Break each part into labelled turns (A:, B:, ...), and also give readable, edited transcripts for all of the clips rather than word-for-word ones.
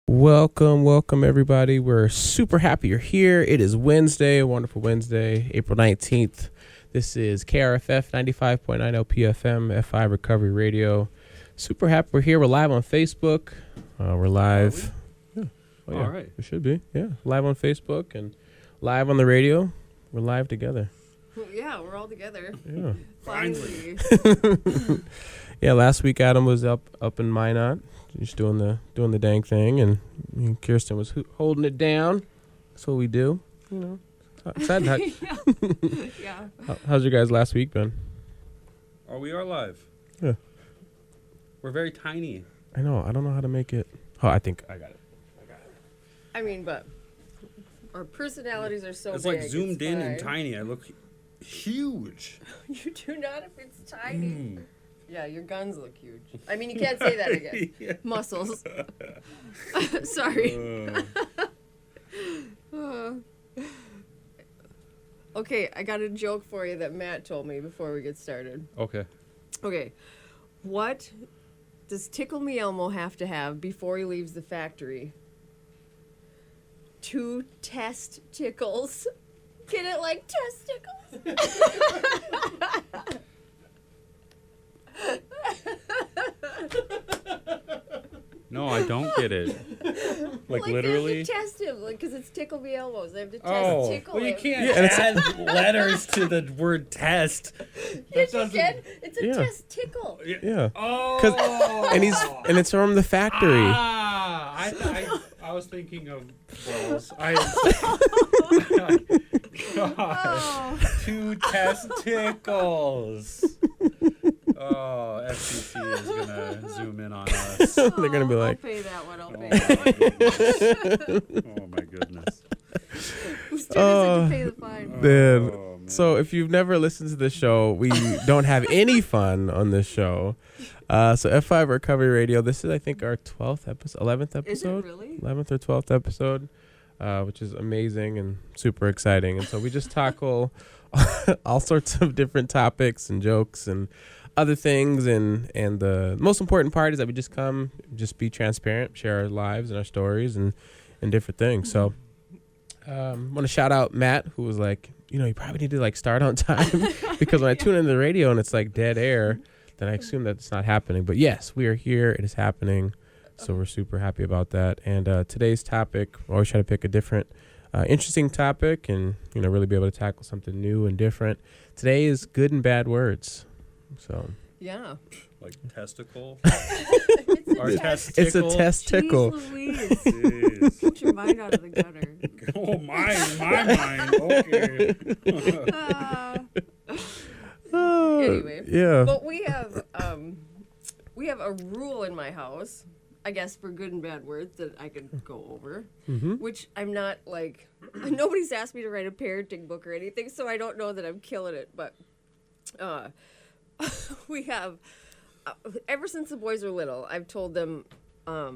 A: Welcome everybody. We're super happy you're here. It is Wednesday, a wonderful Wednesday, April 19th. This is KRFF 95.9 LPFM, F5 Recovery Radio. Super happy we're here. We're live on Facebook. We're live. Yeah. Oh, yeah.
B: All right.
A: We should be. Yeah. Live on Facebook and live on the radio. We're live together.
C: Yeah, we're all together.
A: Yeah.
C: Finally.
A: Yeah, last week Adam was up in Minot, just doing the dang thing, and Kirsten was holding it down. That's what we do, you know.
C: Yeah.
A: How's your guys' last week been?
B: Oh, we are live.
A: Yeah.
B: We're very tiny.
A: I know. I don't know how to make it. Oh, I think I got it.
C: I mean, but our personalities are so
B: It's
C: big.
B: like zoomed in and
C: fine.
B: tiny. I look huge.
C: You do not if it's tiny. Yeah, your guns look huge. I mean, you can't say that again.
B: Yeah.
C: Muscles. Sorry. Okay, I got a joke for you that Matt told me before we get started.
B: Okay.
C: Okay, what does Tickle Me Elmo have to have before he leaves the factory? 2 test tickles. Get it like testicles?
B: No, I don't get it. Like literally.
C: They have to test him, like, because it's Tickle Me Elmos. They have to test
B: Oh,
C: tickle
B: well, you
C: him.
B: can't
A: Yeah, and
B: add letters to the word test.
C: Yes, you can. It's a
A: Yeah.
C: test tickle.
A: Yeah.
B: Oh.
A: And it's from the factory.
B: I was thinking of balls. God. 2 testicles. Oh, FCC is gonna zoom in on us.
A: They're gonna be like,
C: I'll pay that one. I'll pay
B: Oh
C: that one.
B: my goodness. Oh my goodness.
C: Whose turn is it to pay the fine?
A: man.
B: Oh, man.
A: So if you've never listened to the show, we don't have any fun on this show. So F5 Recovery Radio. This is, I think, our 12th episode, 11th episode.
C: Is it really?
A: 11th or 12th episode, which is amazing and super exciting. And so we just tackle all sorts of different topics and jokes and other things. And the most important part is that we just come, just be transparent, share our lives and our stories and different things. So I want to shout out Matt, who was like, you probably need to like start on time because when I tune into the radio and it's like dead air, then I assume that it's not happening. But yes, we are here. It is happening. So we're super happy about that. And today's topic, we always try to pick a different, interesting topic and, really be able to tackle something new and different. Today is good and bad words. So
C: Yeah.
B: Like testicle?
C: It's
B: Or
C: a
B: testicle?
A: it's a testicle.
C: Jeez Louise.
B: Jeez.
C: Get your mind out of the gutter.
B: Oh, my mind. Okay.
C: Anyway.
A: Yeah.
C: But we have a rule in my house, I guess, for good and bad words that I could go over, which I'm not like, nobody's asked me to write a parenting book or anything, so I don't know that I'm killing it, but we have, ever since the boys are little, I've told them, I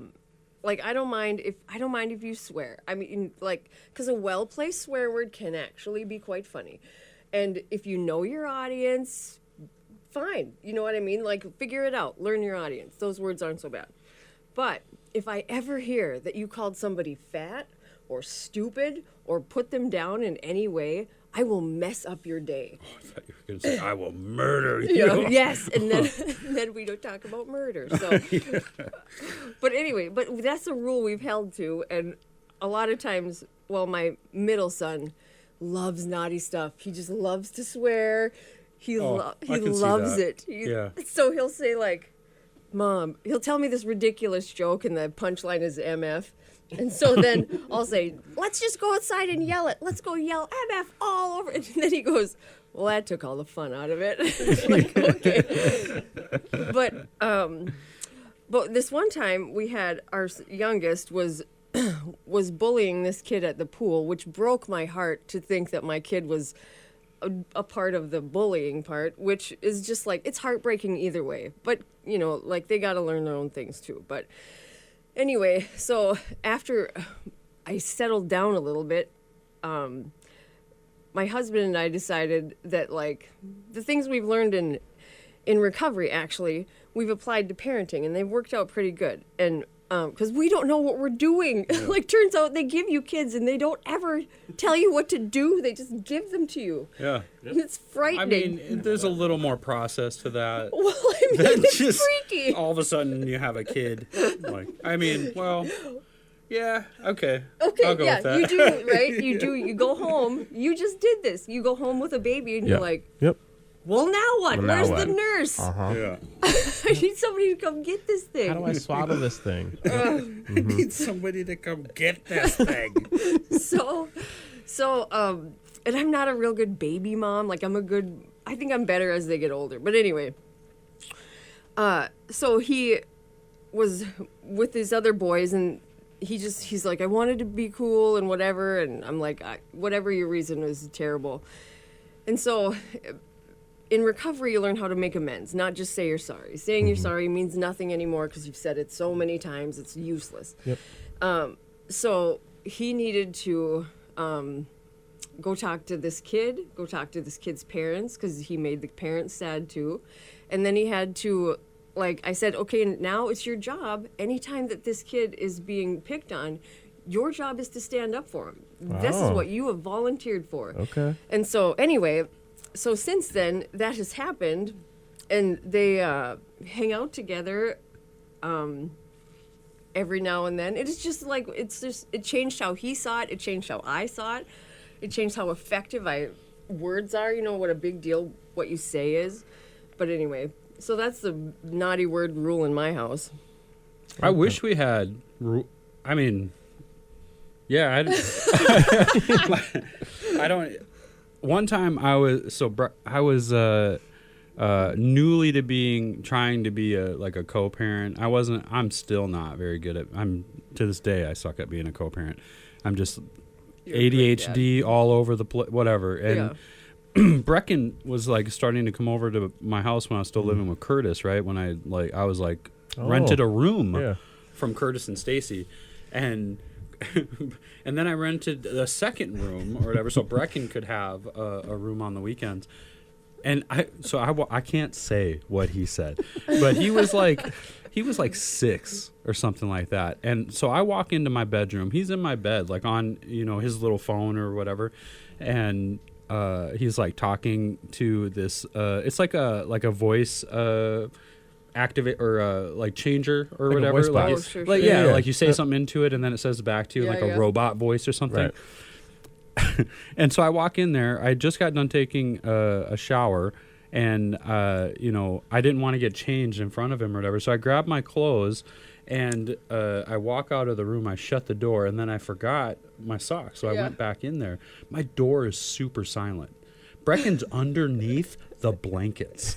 C: don't mind if you swear. I mean, like, because a well-placed swear word can actually be quite funny. And if you know your audience, fine. You know what I mean? Like, figure it out. Learn your audience. Those words aren't so bad. But if I ever hear that you called somebody fat or stupid or put them down in any way, I will mess up your day.
B: I thought you were going to say, I will murder you.
C: Yes, and then we don't talk about murder. So, But anyway, that's a rule we've held to, and a lot of times, my middle son loves naughty stuff. He just loves to swear. He
B: I can see
C: loves
B: that.
C: it. So he'll say like, "Mom," he'll tell me this ridiculous joke, and the punchline is MF. And so then I'll say, "Let's just go outside and yell it. Let's go yell MF all over." And then he goes, "Well, that took all the fun out of it." Like, okay. But this one time we had our youngest was bullying this kid at the pool, which broke my heart to think that my kid was a part of the bullying part, which is just like, it's heartbreaking either way. But, they got to learn their own things too. But anyway, so after I settled down a little bit, my husband and I decided that, the things we've learned in recovery, actually, we've applied to parenting, and they've worked out pretty good. And because we don't know what we're doing. Like, turns out they give you kids and they don't ever tell you what to do. They just give them to you.
B: Yeah.
C: It's frightening.
B: I mean, there's a little more process to that.
C: well, I mean,
B: than
C: it's
B: just
C: freaky.
B: all of a sudden you have a kid. Like, I mean, well, yeah, okay.
C: Okay,
B: I'll go
C: yeah,
B: with that.
C: you do, right? You do. You go home. You just did this. You go home with a baby, and
A: Yeah.
C: you're like,
A: Yep.
C: well, now what?
A: Well, now
C: Where's
A: what?
C: the nurse?
A: Uh-huh.
B: Yeah.
C: I need somebody to come get this thing.
A: How do I swaddle this thing?
B: I need somebody to come get this thing.
C: So, and I'm not a real good baby mom. Like, I think I'm better as they get older. But anyway, so he was with these other boys, and he's like, I wanted to be cool and whatever. And I'm like, whatever your reason is terrible. And so in recovery, you learn how to make amends, not just say you're sorry. Saying you're sorry means nothing anymore because you've said it so many times, it's useless.
A: Yep.
C: So he needed to go talk to this kid's parents, because he made the parents sad too. And then he had to, like, I said, okay, now it's your job. Anytime that this kid is being picked on, your job is to stand up for him. This is
A: Wow.
C: what you have volunteered for.
A: Okay.
C: And so anyway, so since then that has happened, and they hang out together every now and then. It's just like, it changed how he saw it. It changed how I saw it. It changed how effective words are. You know what a big deal what you say is. But anyway, so that's the naughty word rule in my house.
B: I wish we had. I mean, yeah. I don't. One time I was newly trying to be a co-parent. I'm still not very good at. To this day I suck at being a co-parent. I'm just
C: You're a great dad.
B: ADHD all over the place, whatever. And Brecken was like starting to come over to my house when I was still living with Curtis, right? When I was rented a room from Curtis and Stacy, and and then I rented the second room or whatever, so Brecken could have a room on the weekends. And I can't say what he said, but he was like 6 or something like that. And so I walk into my bedroom. He's in my bed, like on his little phone or whatever, and he's like talking to this. It's like a voice activate or like changer or
A: Like a
B: whatever.
A: voice
B: Like,
A: box.
C: Sure,
B: like
C: sure.
B: yeah,
A: Yeah.
B: like you say something into it and then it says back to you like a robot voice or something.
A: Right.
B: And so I walk in there. I just got done taking a shower, and I didn't want to get changed in front of him or whatever. So I grabbed my clothes, and I walk out of the room. I shut the door, and then I forgot my socks. So I went back in there. My door is super silent. Brecken's underneath the blankets,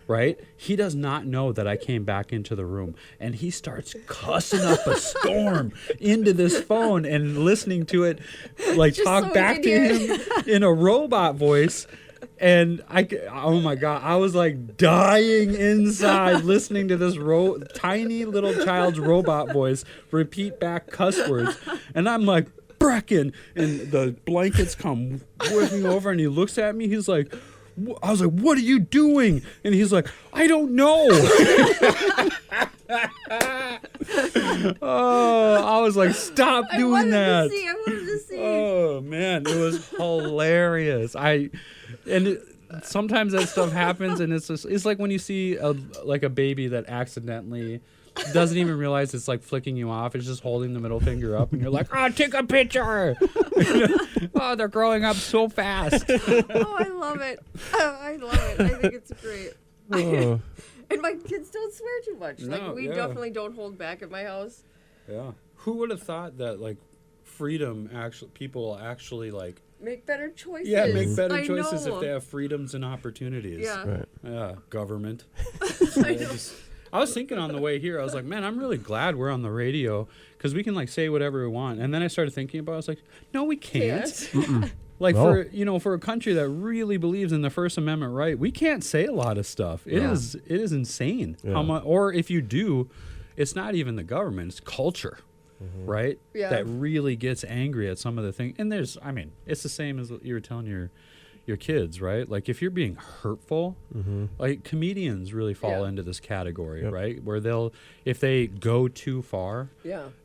B: right? He does not know that I came back into the room, and he starts cussing up a storm into this phone and listening to it like
C: Just
B: talk
C: so he
B: back
C: could
B: to
C: hear
B: him in a robot voice. And oh my God, I was like dying inside listening to this tiny little child's robot voice repeat back cuss words. And I'm like, Brecken, and the blankets come whipping over, and he looks at me. He's like, I was like, what are you doing? And he's like, I don't know. Oh, I was like, stop doing that.
C: I wanted to see.
B: Oh man, it was hilarious. Sometimes that stuff happens, and it's like when you see a baby that accidentally doesn't even realize it's like flicking you off. It's just holding the middle finger up, and you're like, "Oh, take a picture!" Oh, they're growing up so fast.
C: Oh, I love it. I love it. I think it's great.
A: Oh.
C: And my kids don't swear too much.
B: No,
C: Like, we definitely don't hold back at my house.
B: Yeah. Who would have thought that like freedom people actually like
C: Make better choices.
B: make better
C: I
B: choices
C: know.
B: if they have freedoms and opportunities.
C: Yeah.
A: Right.
B: Yeah, government.
C: I know.
B: I was thinking on the way here, I was like, man, I'm really glad we're on the radio because we can like say whatever we want. And then I started thinking about it. I was like, no, we can't. Like
A: No.
B: for a country that really believes in the First Amendment right, we can't say a lot of stuff. It is insane how much. Or if you do, it's not even the government; it's culture, right?
C: Yeah.
B: That really gets angry at some of the things. And it's the same as you were telling your your kids, right? Like if you're being hurtful, like comedians really fall into this category, right? Where if they go too far,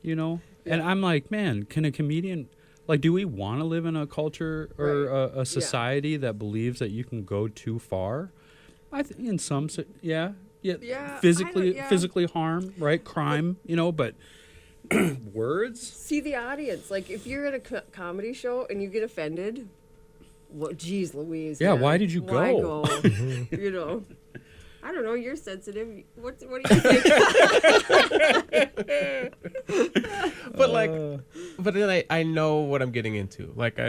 B: you know. And I'm like, man, can a comedian, like, do we want to live in a culture or a society that believes that you can go too far? I think in some, physically harm, right? Crime, you know, but words.
C: See the audience. Like if you're at a comedy show and you get offended, well, geez, Louise.
B: Yeah, man. Why did you go?
C: Why go? You know, I don't know. You're sensitive. What do you think?
A: But then I know what I'm getting into. Like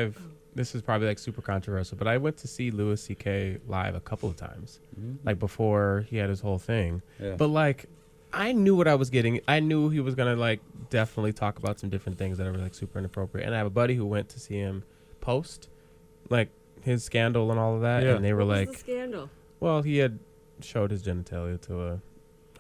A: this is probably like super controversial, but I went to see Louis C.K. live a couple of times, like before he had his whole thing. Yeah. But like, I knew what I was getting. I knew he was gonna like definitely talk about some different things that are like super inappropriate. And I have a buddy who went to see him post, like his scandal and all of that, and they were
C: what
A: like,
C: was the scandal?
A: Well, he had showed his genitalia to a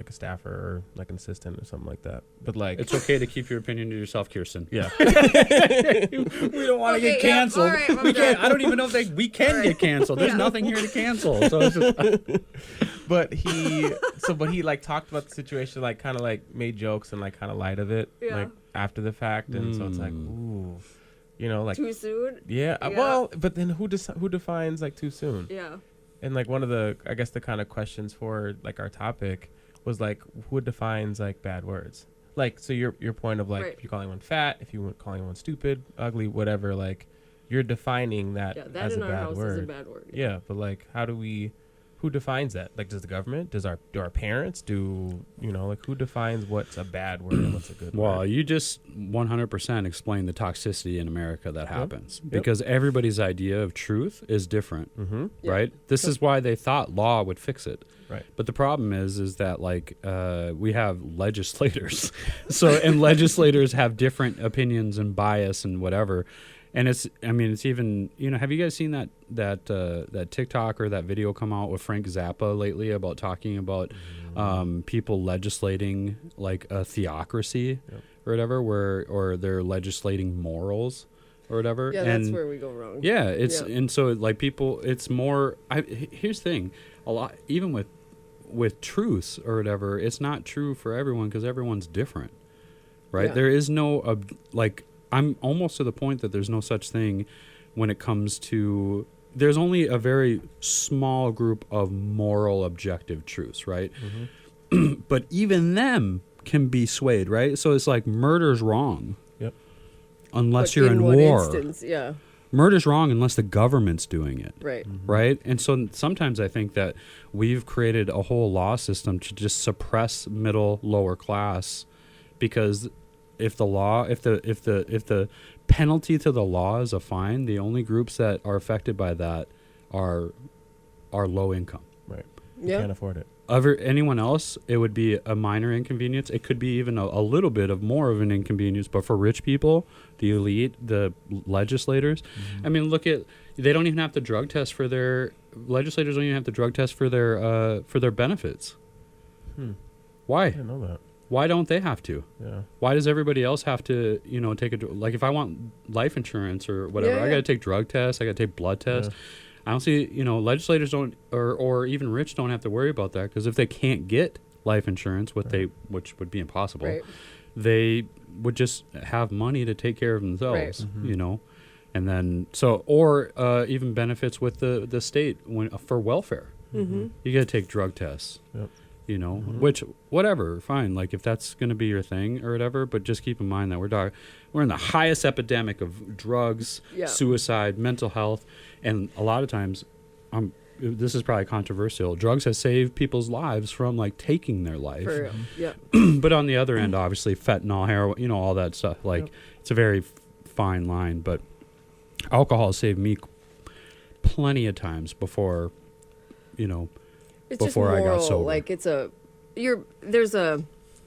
A: staffer or like an assistant or something like that. But like,
B: it's okay to keep your opinion to yourself, Kirsten.
A: Yeah.
B: We don't want to get canceled.
C: Yeah, all right,
B: we can't. I don't even know if we can get canceled. There's nothing here to cancel. So it's just,
A: but he like talked about the situation, like kind of like made jokes and like kind of light of it, like after the fact, and so it's like, ooh, you know, like
C: too soon.
A: Yeah. Well, but then who defines like too soon?
C: Yeah.
A: And like one of the, I guess the kind of questions for like our topic was like, who defines like bad words? Like, so your point of like, if you're calling one fat, if you're calling one stupid, ugly, whatever, like you're defining that as a bad word.
C: Is a bad word.
A: Yeah, but like, who defines that? Like, does the government? Do our parents? Do you know? Like, who defines what's a bad word and what's a good word?
B: Well, you just 100% explain the toxicity in America that happens because everybody's idea of truth is different, right? This is why they thought law would fix it.
A: Right.
B: But the problem is that like we have legislators, and legislators have different opinions and bias and whatever. And it's even, you know, have you guys seen that TikTok or that video come out with Frank Zappa lately about talking about people legislating like a theocracy or whatever, or they're legislating morals or whatever.
C: Yeah, that's where we go wrong.
B: Yeah, and so like people, it's more. Here's the thing, a lot even with truths or whatever, it's not true for everyone because everyone's different, right? There is no like. I'm almost to the point that there's no such thing when it comes to, there's only a very small group of moral objective truths, right? But even them can be swayed, right? So it's like murder's wrong. Yep. Unless you're in war. Murder's wrong unless the government's doing it. Right. Right? And so sometimes I think that we've created a whole law system to just suppress middle, lower class because if the penalty to the law is a fine, the only groups that are affected by that are low income.
A: Right. You can't afford it.
B: Anyone else, it would be a minor inconvenience. It could be even a little bit of more of an inconvenience. But for rich people, the elite, the legislators, I mean, they don't even have to drug test for their legislators. Don't even have to drug test for their benefits. Why?
A: I didn't know that.
B: Why don't they have to?
A: Yeah.
B: Why does everybody else have to, you know, take like if I want life insurance or whatever, I got to take drug tests, I got to take blood tests. I don't see, you know, legislators don't, or even rich don't have to worry about that because if they can't get life insurance, which would be impossible, they would just have money to take care of themselves, you know, and then or even benefits with the state for welfare. You got to take drug tests. Yep. You know, which, whatever, fine. Like, if that's going to be your thing or whatever, but just keep in mind that we're in the highest epidemic of drugs, suicide, mental health, and a lot of times, this is probably controversial, drugs have saved people's lives from, like, taking their life.
C: For real.
B: But on the other end, obviously, fentanyl, heroin, you know, all that stuff. Like, it's a very fine line, but alcohol saved me plenty of times before, you know,
C: it's
B: before
C: just moral,
B: I got sober.
C: Like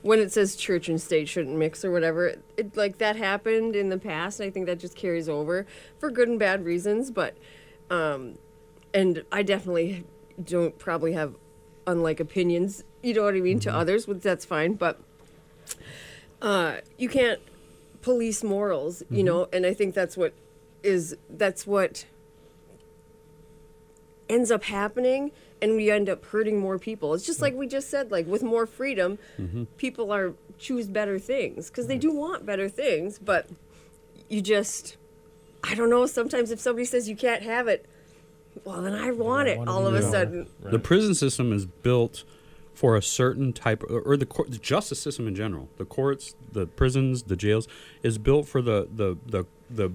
C: when it says church and state shouldn't mix or whatever, it like that happened in the past. And I think that just carries over for good and bad reasons. But, and I definitely don't probably have unlike opinions, you know what I mean, to others, which that's fine. But, you can't police morals, you know, and I think that's what ends up happening, and we end up hurting more people. It's just like we just said, like with more freedom, people choose better things because they do want better things, but you just, I don't know, sometimes if somebody says you can't have it, well, then I want it all of a sudden.
B: Right. The prison system is built for a certain type, or the justice system in general, the courts, the prisons, the jails, is built for the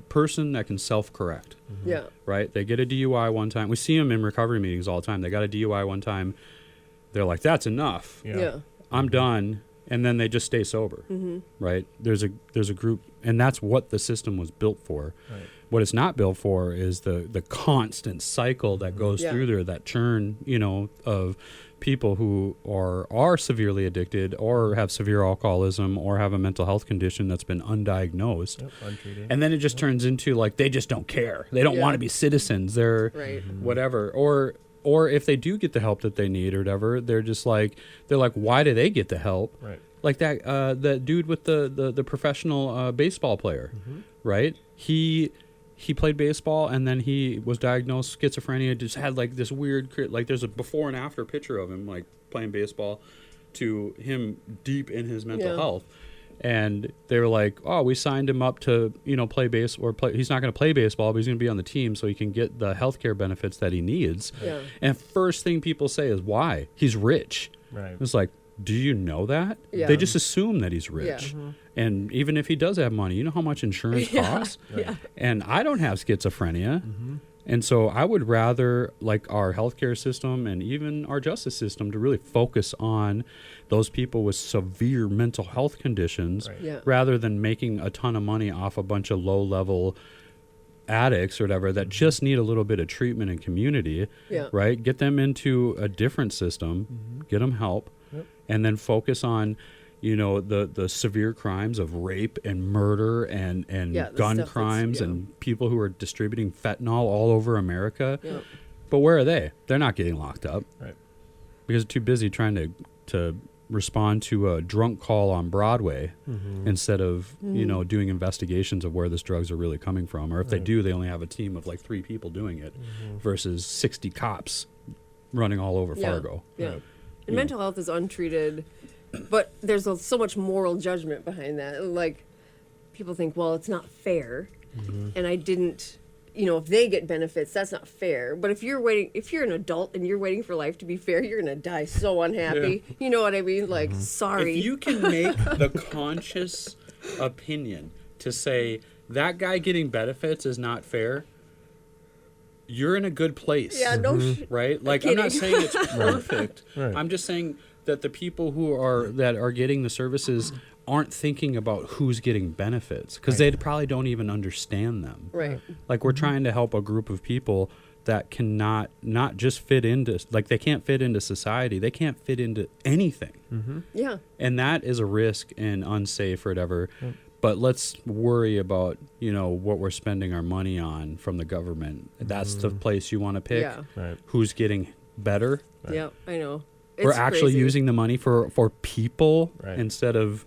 B: person that can self-correct.
C: Yeah.
B: Right? They get a DUI one time. We see them in recovery meetings all the time. They got a DUI one time. They're like, that's enough.
C: Yeah.
B: I'm done. And then they just stay sober. Right? There's a group, and that's what the system was built for.
A: Right.
B: What it's not built for is the constant cycle that goes through there, that churn, of people who are severely addicted or have severe alcoholism or have a mental health condition that's been undiagnosed.
A: Untreated.
B: And then it just turns into like they just don't care. They don't want to be citizens. They're whatever. Or if they do get the help that they need or whatever, they're like, why do they get the help?
A: Right.
B: Like that dude with the professional baseball player, right? He played baseball, and then he was diagnosed schizophrenia. Just had like this weird, like there's a before and after picture of him like playing baseball, to him deep in his mental health. And they were like, oh, we signed him up to play base or play. He's not going to play baseball, but he's going to be on the team so he can get the healthcare benefits that he needs.
C: Yeah.
B: And first thing people say is, why? He's rich.
A: Right.
B: It's like, do you know that?
C: Yeah.
B: They just assume that he's rich.
C: Yeah.
B: And even if he does have money, you know how much insurance costs?
C: Yeah.
B: And I don't have schizophrenia. And so I would rather like our healthcare system and even our justice system to really focus on those people with severe mental health conditions rather than making a ton of money off a bunch of low-level addicts or whatever that just need a little bit of treatment and community, right? Get them into a different system, get them help, and then focus on the severe crimes of rape and murder and gun crimes and people who are distributing fentanyl all over America. But where are they? They're not getting locked up,
A: right?
B: Because they're too busy trying to respond to a drunk call on Broadway instead of doing investigations of where this drugs are really coming from. Or if they do, they only have a team of like 3 people doing it versus 60 cops running all over Fargo.
C: And mental health is untreated, but there's so much moral judgment behind that. Like, people think, well, it's not fair, and I didn't, if they get benefits, that's not fair. But if you're an adult and you're waiting for life to be fair, you're gonna die so unhappy. You know what I mean? Like, sorry.
B: If you can make the conscious opinion to say that guy getting benefits is not fair, you're in a good place.
C: Yeah, no
B: right? Like, I'm not saying it's perfect. Right. I'm just saying that the people that are getting the services aren't thinking about who's getting benefits because they probably don't even understand them.
C: Right.
B: Like, we're trying to help a group of people that cannot not just fit into, like, they can't fit into society. They can't fit into anything.
C: Yeah.
B: And that is a risk and unsafe or whatever. But let's worry about, what we're spending our money on from the government. That's the place you want to pick.
C: Yeah.
A: Right.
B: Who's getting better.
C: Right. Yeah, I know.
B: We're actually using the money for people instead of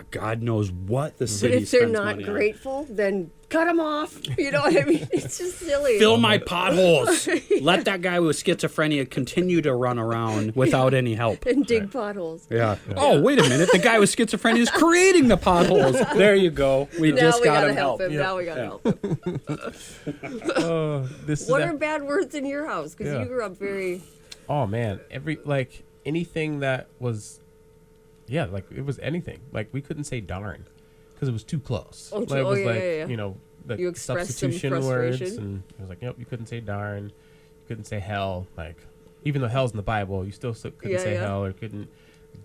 B: God knows what the city
C: spends money on. But if they're not
B: money
C: grateful, then cut them off. You know what I mean? It's just silly.
B: Fill my potholes. Let that guy with schizophrenia continue to run around without any help.
C: And dig potholes.
B: Yeah. Oh, wait a minute. The guy with schizophrenia is creating the potholes. There you go. We just got him help.
C: Now we got to help him. What are bad words in your house? Because you grew up very...
A: Oh, man. Anything that was... Yeah, like, it was anything. Like, we couldn't say darn because it was too close.
C: Oh,
A: like, it was
C: the you
A: substitution words. And it was like, nope, you couldn't say darn. You couldn't say hell. Like, even though hell's in the Bible, you still couldn't say hell or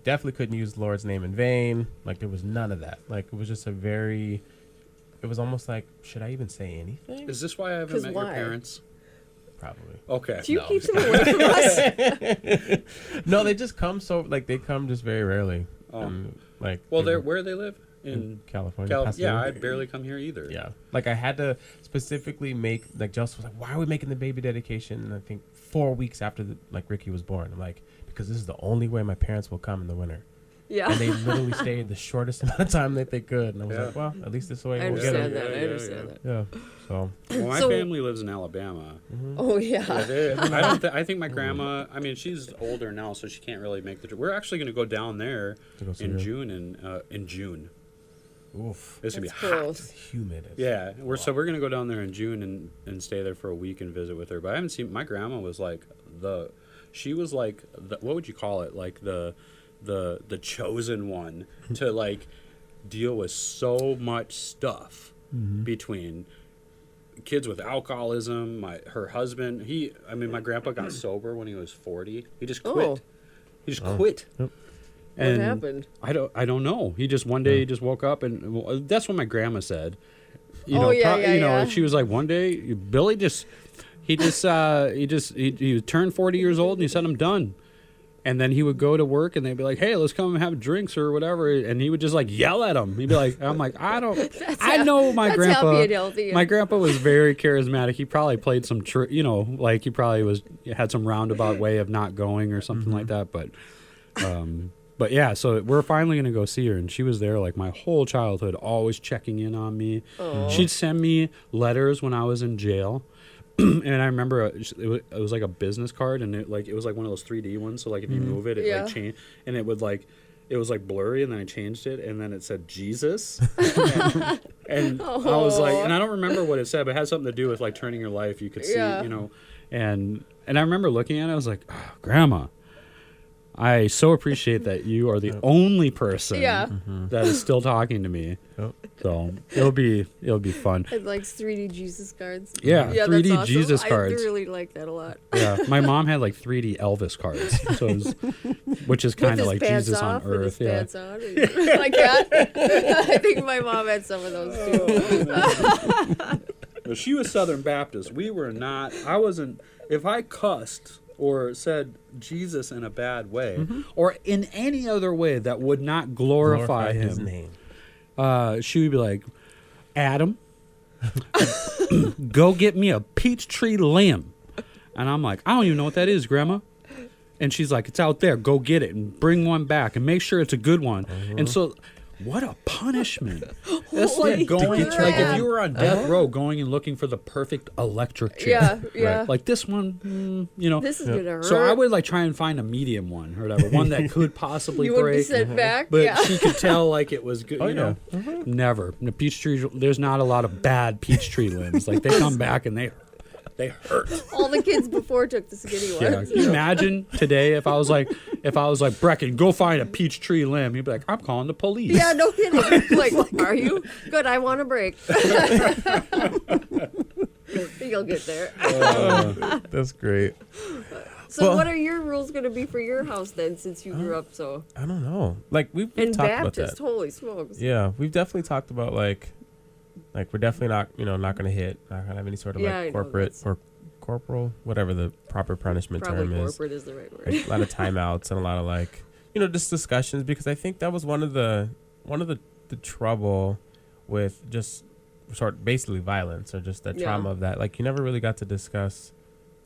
A: definitely couldn't use the Lord's name in vain. Like, there was none of that. Like, it was just it was almost like, should I even say anything?
B: Is this why I haven't met your parents?
A: Probably.
B: Okay.
C: Do you keep them away from us?
A: No, they just come they come just very rarely.
B: Where they live? In
A: California.
B: Yeah, I barely come here either.
A: Yeah. Like, I had to specifically make, like, Joseph was like, why are we making the baby dedication? And I think 4 weeks after Ricky was born. I'm like, because this is the only way my parents will come in the winter.
C: Yeah.
A: And they literally stayed the shortest amount of time that they could. And I was like, well, at least this way
C: I
A: we'll get
C: understand
A: them.
C: that. I understand that.
A: Yeah. So.
B: Well, my family lives in Alabama.
C: Oh, yeah.
B: I think my grandma, I mean, she's older now, so she can't really make the trip. We're actually going to go down there in June. In June.
A: Oof.
B: It's going to be
C: close.
B: hot.
A: Humid.
B: Yeah. So we're going to go down there in June and stay there for a week and visit with her. But I haven't seen, my grandma was like she was like, what would you call it? Like the chosen one to like deal with so much stuff between kids with alcoholism, her husband. My grandpa got sober when he was 40. He just quit. He just quit.
A: Yep.
B: And
C: what happened?
B: I don't know. He just one day he just woke up and that's what my grandma said. She was like, one day Billy he turned 40 years old and he said, I'm done. And then he would go to work and they'd be like, hey, let's come and have drinks or whatever. And he would just like yell at them. He'd be like, I'm like, I know my grandpa.
C: Happy and healthy.
B: My grandpa was very charismatic. He probably played some, like he probably had some roundabout way of not going or something like that. But yeah, so we're finally going to go see her. And she was there like my whole childhood, always checking in on me.
C: Aww.
B: She'd send me letters when I was in jail. And I remember it was like a business card, and it was like one of those 3D ones. So like if you move it, it like changed, and it was like blurry, and then I changed it, and then it said Jesus, and I was like, and I don't remember what it said, but it had something to do with like turning your life. You could see, and I remember looking at it, I was like, oh, Grandma, I so appreciate that you are the only person that is still talking to me. Yep. So it'll be fun.
C: It likes 3D Jesus cards.
B: Yeah 3D
C: that's awesome.
B: Jesus cards.
C: I really like that a lot.
B: Yeah, my mom had like 3D Elvis cards, which is kind of like Jesus on Earth. Yeah,
C: on, like that. I think my mom had some of those too.
B: Well, she was Southern Baptist. We were not. I wasn't. If I cussed or said Jesus in a bad way, or in any other way that would not glorify him,
A: his name,
B: she would be like, Adam, go get me a peach tree limb. And I'm like, I don't even know what that is, Grandma. And she's like, it's out there. Go get it and bring one back and make sure it's a good one. And so, what a punishment. That's like going, like if you were on death row going and looking for the perfect electric chair.
C: Yeah.
B: Right? Like this one,
C: This is going to hurt.
B: So I would like try and find a medium one or whatever, one that could possibly break.
C: You would be sent back.
B: But she could tell like it was good, Never. The peach tree, there's not a lot of bad peach tree limbs. Like they come back and they hurt.
C: All the kids before took the skinny ones.
B: Yeah. Can you imagine today if I was like, Brecken, go find a peach tree limb. You'd be like, I'm calling the police.
C: Yeah, no kidding. Like, are you? Good, I want a break. You'll get there.
A: That's great.
C: So what are your rules going to be for your house then, since you grew up so?
A: I don't know. Like we've
C: and
A: talked
C: Baptist,
A: about that.
C: Holy smokes.
A: Yeah, we've definitely talked about like we're definitely not going to hit, not going to have any sort of corporate or corporal, whatever the proper punishment term is.
C: Corporate is the right word.
A: Like, a lot of timeouts and a lot of just discussions, because I think that was one of the trouble with just basically violence, or just that trauma of that. Like you never really got to discuss,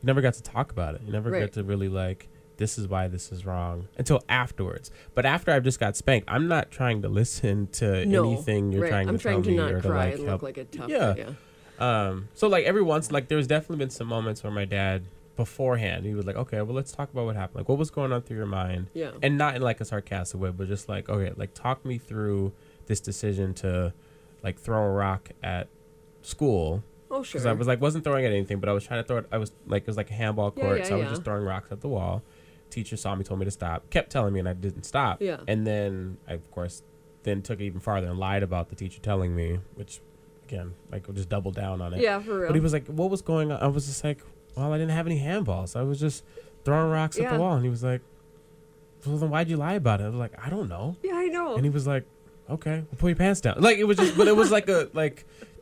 A: you never got to talk about it. You never got to really this is why this is wrong until afterwards. But after I've just got spanked, I'm not trying to listen to anything you're trying to tell me.
C: I'm trying to not cry
A: to
C: and
A: help.
C: look like a tough
A: guy. So every once, there's definitely been some moments where my dad beforehand, he was like, okay, well, let's talk about what happened. Like, what was going on through your mind?
C: Yeah.
A: And not in a sarcastic way, but just okay, talk me through this decision to throw a rock at school.
C: Oh, sure.
A: Because I wasn't throwing at anything, but I was trying to throw it. I was it was like a handball court, so I was just throwing rocks at the wall. Teacher saw me, told me to stop, kept telling me, and I didn't stop.
C: Yeah.
A: And then I, of course, took it even farther and lied about the teacher telling me, which, again, just doubled down on it.
C: Yeah, for real.
A: But he was like, what was going on? I was just like, well, I didn't have any handballs. I was just throwing rocks at the wall. And he was like, well, then why'd you lie about it? I was like, I don't know.
C: Yeah, I know.
A: And he was like, okay, well, pull your pants down. It was just, but it was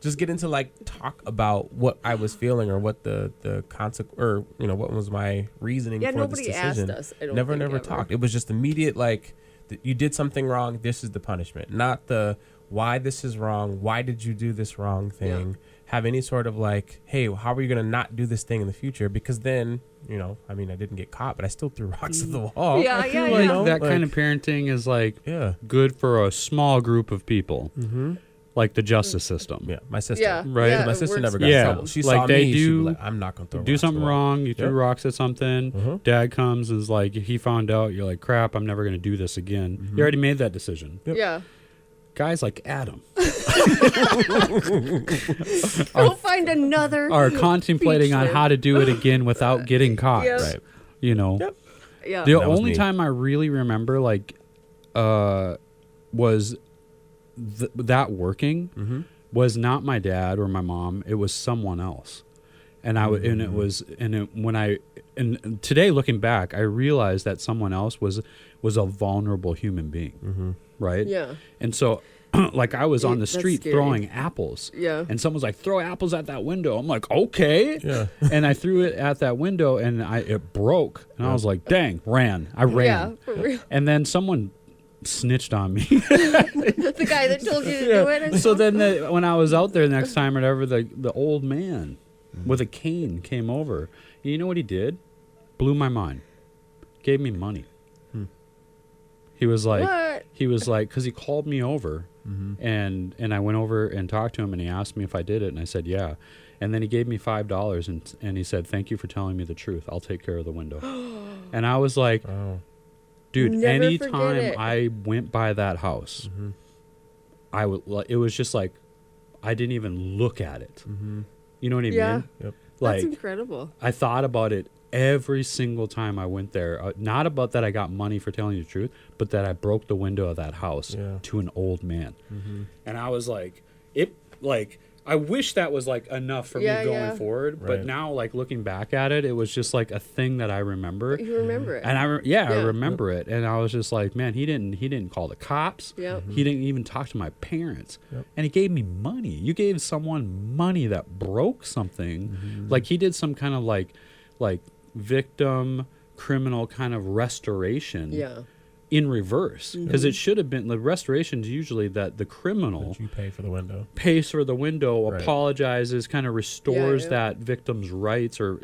A: just get into talk about what I was feeling, or what the consequence, or what was my reasoning for this decision.
C: Nobody asked us.
A: Never talked. It was just immediate. You did something wrong. This is the punishment, not the why this is wrong. Why did you do this wrong thing? Yeah. Have any sort of hey, how are you going to not do this thing in the future? Because then I mean, I didn't get caught, but I still threw rocks at the wall.
C: Yeah,
B: I feel
C: yeah,
B: like
C: yeah.
B: that kind of parenting is like good for a small group of people.
A: Mm-hmm.
B: Like the justice system.
A: Yeah, my sister.
C: Yeah,
B: right?
C: yeah,
A: My
C: it
A: sister
C: works
A: never got
C: for
A: in
B: some.
A: trouble. She
B: Like,
A: saw
B: they
A: me. She'd be
B: do-
A: like, I'm not going to throw
B: Do
A: rocks
B: something
A: at the wall.
B: wrong, you threw rocks at something,
A: Mhm.
B: dad comes and is like, he found out, you're like, crap, I'm never going to do this again.
A: Mhm.
B: You already made that decision.
A: Yep.
C: Yeah.
B: Guys like Adam
C: Go find another.
B: are contemplating on
C: Beach
B: how to do it again without getting caught.
C: Yep.
A: Right.
B: You know,
A: Yep.
C: Yeah.
B: the
A: That was
B: only
A: me.
B: time I really remember was that working
A: Mm-hmm.
B: was not my dad or my mom. It was someone else. And and today looking back, I realized that someone else was a vulnerable human being.
A: Mm-hmm.
B: Right.
C: Yeah.
B: And so like I was on the
C: That's
B: street
C: scary.
B: throwing apples.
C: Yeah.
B: And someone's like, throw apples at that window. I'm like, okay.
A: Yeah.
B: And I threw it at that window and it broke. And I was like, dang, I ran.
C: Yeah, for real.
B: And then someone snitched on me.
C: The guy that told you to do it. And
B: So then when I was out there the next time or whatever, the old man with a cane came over. And you know what he did? Blew my mind. Gave me money. He was like,
C: What?
B: because he called me over. And I went over and talked to him, and he asked me if I did it, and I said yeah. And then he gave me $5, and he said, thank you for telling me the truth. I'll take care of the window. And I was like,
A: Oh.
B: dude,
C: Never forget
B: anytime
C: it.
B: I went by that house, it was just like I didn't even look at it.
A: Mm-hmm.
B: You know what I
C: Yeah.
B: mean?
A: Yep.
C: That's
B: Like
C: incredible.
B: I thought about it every single time I went there. Not about that I got money for telling you the truth, but that I broke the window of that house to an old man.
A: Mm-hmm.
B: And I was like, I wish that was like enough for
C: Yeah,
B: me going
C: yeah.
B: forward. But
A: Right.
B: now, like looking back at it, it was just like a thing that I remember.
C: You remember it.
B: And I
C: Yeah.
B: remember it. And I was just like, man, he didn't call the cops.
C: Yep.
B: He didn't even talk to my parents.
A: Yep.
B: And he gave me money. You gave someone money that broke something. Like he did some kind of like victim criminal kind of restoration
C: Yeah.
B: in reverse. Because it should have been the restoration's usually that the criminal
A: Did you pay for the window?
B: pays for the window,
A: Right.
B: apologizes, kind of restores
C: yeah.
B: that victim's rights or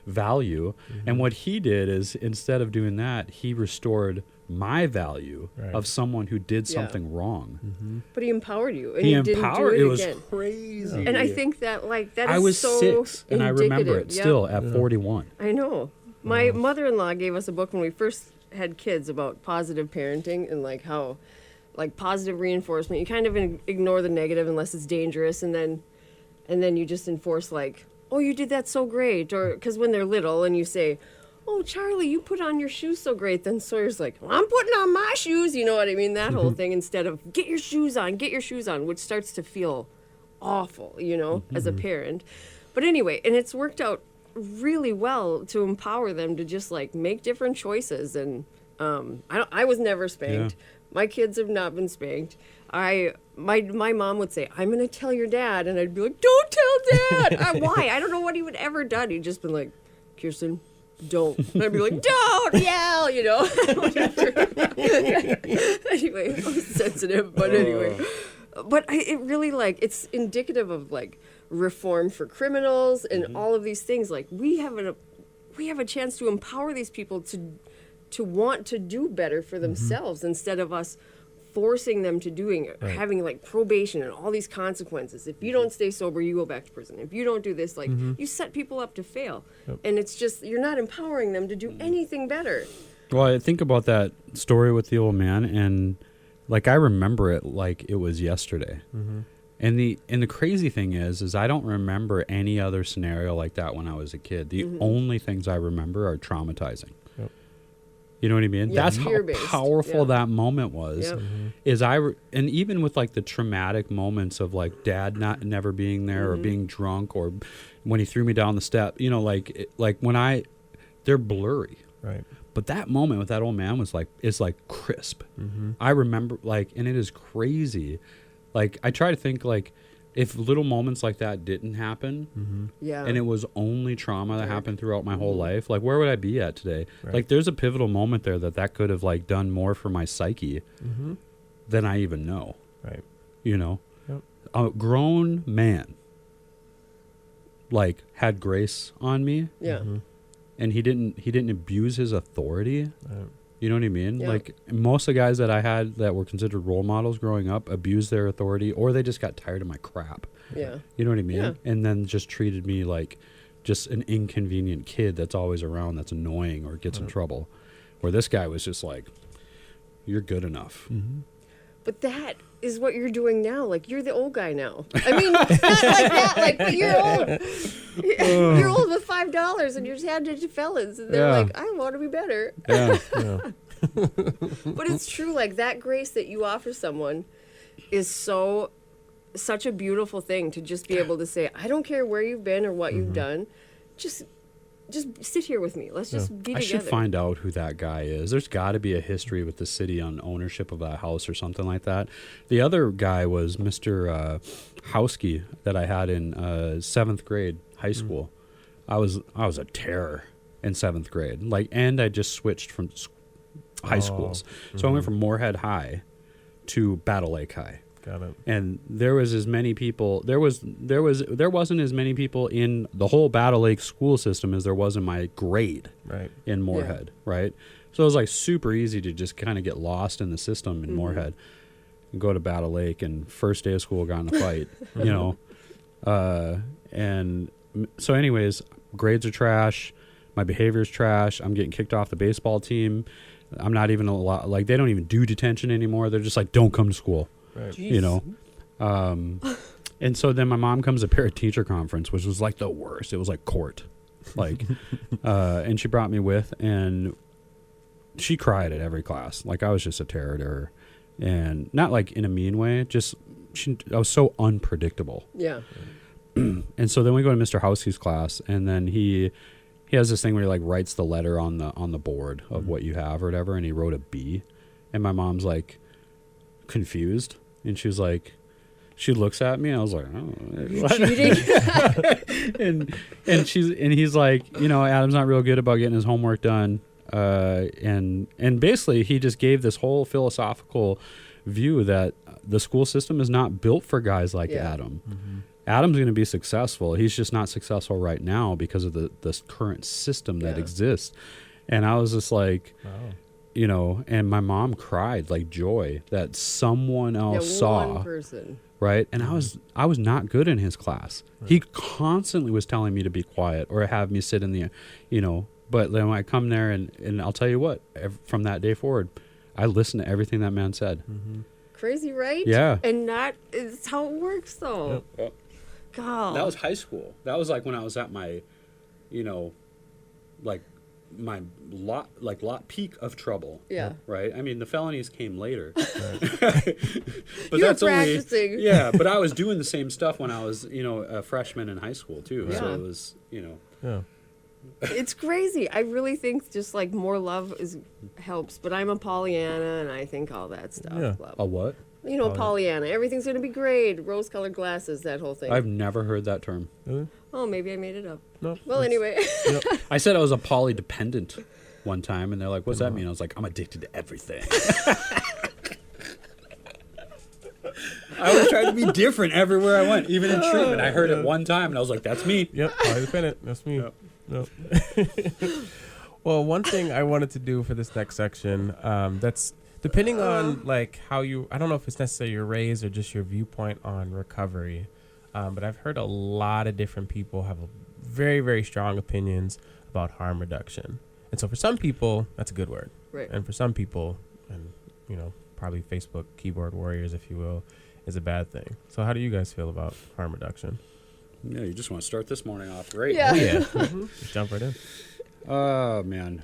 B: value. And what he did is instead of doing that, he restored my value
A: Right.
B: of someone who did
C: Yeah.
B: something wrong.
A: Mm-hmm.
C: But he empowered you, and
B: He
C: you didn't
B: empowered.
C: do it,
B: It was
C: again.
B: crazy.
C: And I think that that is
B: I was
C: so
B: 6, and I remember it
C: indicative. Yeah.
B: still at 41.
C: I know. My mother-in-law gave us a book when we first had kids about positive parenting and like how, like positive reinforcement. You kind of ignore the negative unless it's dangerous, and then you just enforce like, oh, you did that so great, or because when they're little and you say, oh, Charlie, you put on your shoes so great, then Sawyer's like, well, I'm putting on my shoes. You know what I mean? That whole thing instead of get your shoes on, which starts to feel awful, as a parent. But anyway, and it's worked out really well to empower them to just like make different choices. And I was never spanked.
B: Yeah.
C: My kids have not been spanked. My mom would say, I'm gonna tell your dad, and I'd be like, don't tell dad. Why? I don't know what he would ever done. He'd just been like, Kirsten, don't. And I'd be like, don't yell, whatever. Anyway, I was sensitive, but anyway. But it really it's indicative of like reform for criminals and all of these things. Like we have a chance to empower these people to want to do better for themselves instead of us forcing them to doing it, having like probation and all these consequences. If you don't stay sober, you go back to prison. If you don't do this, you set people up to fail.
A: Yep.
C: And it's just, you're not empowering them to do anything better.
B: Well, I think about that story with the old man, and like I remember it like it was yesterday.
A: Mm-hmm.
B: And the crazy thing is I don't remember any other scenario like that when I was a kid. The only things I remember are traumatizing.
A: Yep.
B: You know what I mean?
C: Yeah,
B: That's how
C: fear-based.
B: powerful
C: Yeah.
B: that moment was.
C: Yep.
B: Is and even with like the traumatic moments of like dad never being there or being drunk or when he threw me down the step, like when they're blurry.
A: Right.
B: But that moment with that old man is like crisp.
A: Mm-hmm.
B: I remember and it is crazy. Like I try to think like if little moments like that didn't happen
C: Yeah.
B: and it was only trauma that happened throughout my whole life, like where would I be at today?
A: Right.
B: Like there's a pivotal moment there that could have like done more for my psyche than I even know.
A: Right.
B: Yep. A grown man like had grace on me
C: Yeah.
B: and he didn't abuse his authority. You know what I mean?
C: Yeah.
B: Like most of the guys that I had that were considered role models growing up abused their authority, or they just got tired of my crap.
C: Yeah.
B: You know what I mean?
C: Yeah.
B: And then just treated me like just an inconvenient kid that's always around, that's annoying or gets in trouble. Where this guy was just like, you're good enough.
A: Mm-hmm.
C: But that is what you're doing now. Like, you're the old guy now. I mean, not like that. Like, but you're old. You're old with $5 and you're just handing it to fellas. And they're like, I want to be better.
B: Yeah.
C: But it's true. Like, that grace that you offer someone is such a beautiful thing to just be able to say, I don't care where you've been or what you've done. Just sit here with me. Let's just be together.
B: I should find out who that guy is. There's got to be a history with the city on ownership of a house or something like that. The other guy was Mr. Howsky that I had in 7th grade high school. I was a terror in 7th grade. Like, and I just switched from high schools. So I went from Moorhead High to Battle Lake High.
A: Got it.
B: And there was as many people. There wasn't as many people in the whole Battle Lake school system as there was in my grade.
A: Right.
B: In Moorhead, right? So it was like super easy to just kind of get lost in the system in Moorhead and go to Battle Lake, and first day of school got in a fight, you know. And so anyways, grades are trash. My behavior's trash. I'm getting kicked off the baseball team. I'm not even like, they don't even do detention anymore. They're just like, don't come to school.
A: Right.
B: You know. And so then my mom comes to parent teacher conference, which was like the worst. It was like court. Like, and she brought me with, and she cried at every class. Like, I was just a terror to her. And not like in a mean way, just I was so unpredictable.
C: Yeah.
B: And so then we go to Mr. Howsky's class, and then he has this thing where he like writes the letter on the board of what you have or whatever, and he wrote a B. And my mom's like confused, and she was like, she looks at me, and I was like, oh,
C: Cheating.
B: and he's like, you know, Adam's not real good about getting his homework done. And basically he just gave this whole philosophical view that the school system is not built for guys like Adam. Mm-hmm. Adam's going to be successful. He's just not successful right now because of the current system that exists. And I was just like, wow. You know, and my mom cried like joy that someone else saw.
C: One person.
B: Right. And I was not good in his class. Right. He constantly was telling me to be quiet or have me sit in the, you know, but then when I come there and I'll tell you what, from that day forward, I listened to everything that man said. Mm-hmm.
C: Crazy, right?
B: Yeah.
C: And it's how it works though.
B: Yep.
C: God.
B: That was high school. That was like when I was at my, you know, like my lot peak of trouble.
C: Yeah.
B: Right. I mean, the felonies came later. But
C: that's practicing.
B: Only. Yeah. But I was doing the same stuff when I was, you know, a freshman in high school too. Yeah. So it was, you know.
A: Yeah.
C: It's crazy. I really think just like more love helps. But I'm a Pollyanna, and I think all that stuff.
B: Yeah. A what?
C: You know, Pollyanna. Everything's going to be great. Rose-colored glasses, that whole thing.
B: I've never heard that term.
A: Really?
C: Oh, maybe I made it up.
A: No.
C: Well, anyway.
A: Yep.
B: I said I was a poly-dependent one time, and they're like, what's that mean? I was like, I'm addicted to everything. I always tried to be different everywhere I went, even in treatment. I heard it one time, and I was like, that's me.
A: Yep, poly-dependent. That's me. Yep. Well, one thing I wanted to do for this next section, that's depending on like how I don't know if it's necessarily your raised or just your viewpoint on recovery, but I've heard a lot of different people have very, very strong opinions about harm reduction. And so for some people, that's a good word.
C: Right.
A: And for some people, and you know, probably Facebook keyboard warriors, if you will, is a bad thing. So how do you guys feel about harm reduction?
B: Yeah, you just want to start this morning off great.
C: Yeah.
A: Oh, yeah. Mm-hmm. Just jump right in.
B: Oh, man.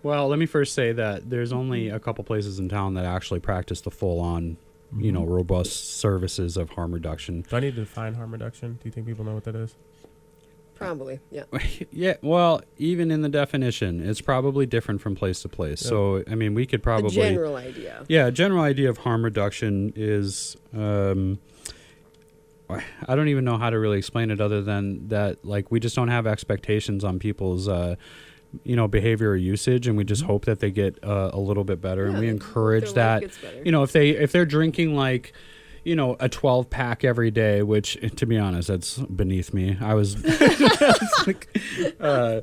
B: Well, let me first say that there's only a couple places in town that actually practice the full-on, you know, robust services of harm reduction.
A: Do I need to define harm reduction? Do you think people know what that is?
C: Probably, yeah.
B: Yeah, well, even in the definition, it's probably different from place to place. Yep. So, I mean, we could probably...
C: The general idea.
B: Yeah, a general idea of harm reduction is... I don't even know how to really explain it other than that, like, we just don't have expectations on people's, you know, behavior or usage, and we just hope that they get a little bit better, and we encourage that, you know, if they're drinking, like, a 12-pack every day, which, to be honest, that's beneath me. I was, like, a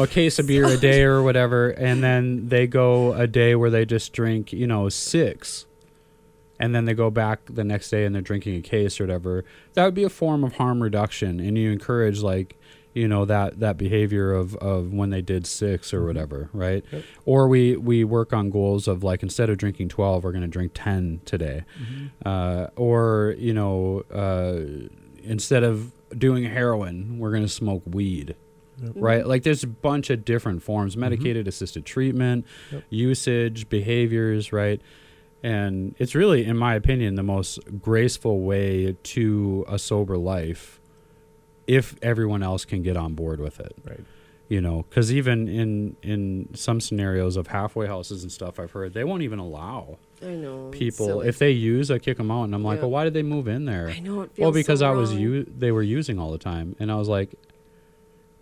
B: case of beer a day or whatever, and then they go a day where they just drink, 6, and then they go back the next day and they're drinking a case or whatever. That would be a form of harm reduction, and you encourage, like, that behavior of when they did 6 or whatever, right? Yep. Or we work on goals of, like, instead of drinking 12, we're going to drink 10 today. Or instead of doing heroin, we're going to smoke weed, right? Like, there's a bunch of different forms, medicated assisted treatment, usage, behaviors, right? And it's really, in my opinion, the most graceful way to a sober life, if everyone else can get on board with it.
A: Right.
B: Because even in some scenarios of halfway houses and stuff, I've heard they won't even allow people, if they use, I kick them out. And I'm like, well, why did they move in there?
C: I know, it feels
B: well, because
C: so
B: they were using all the time. And I was like,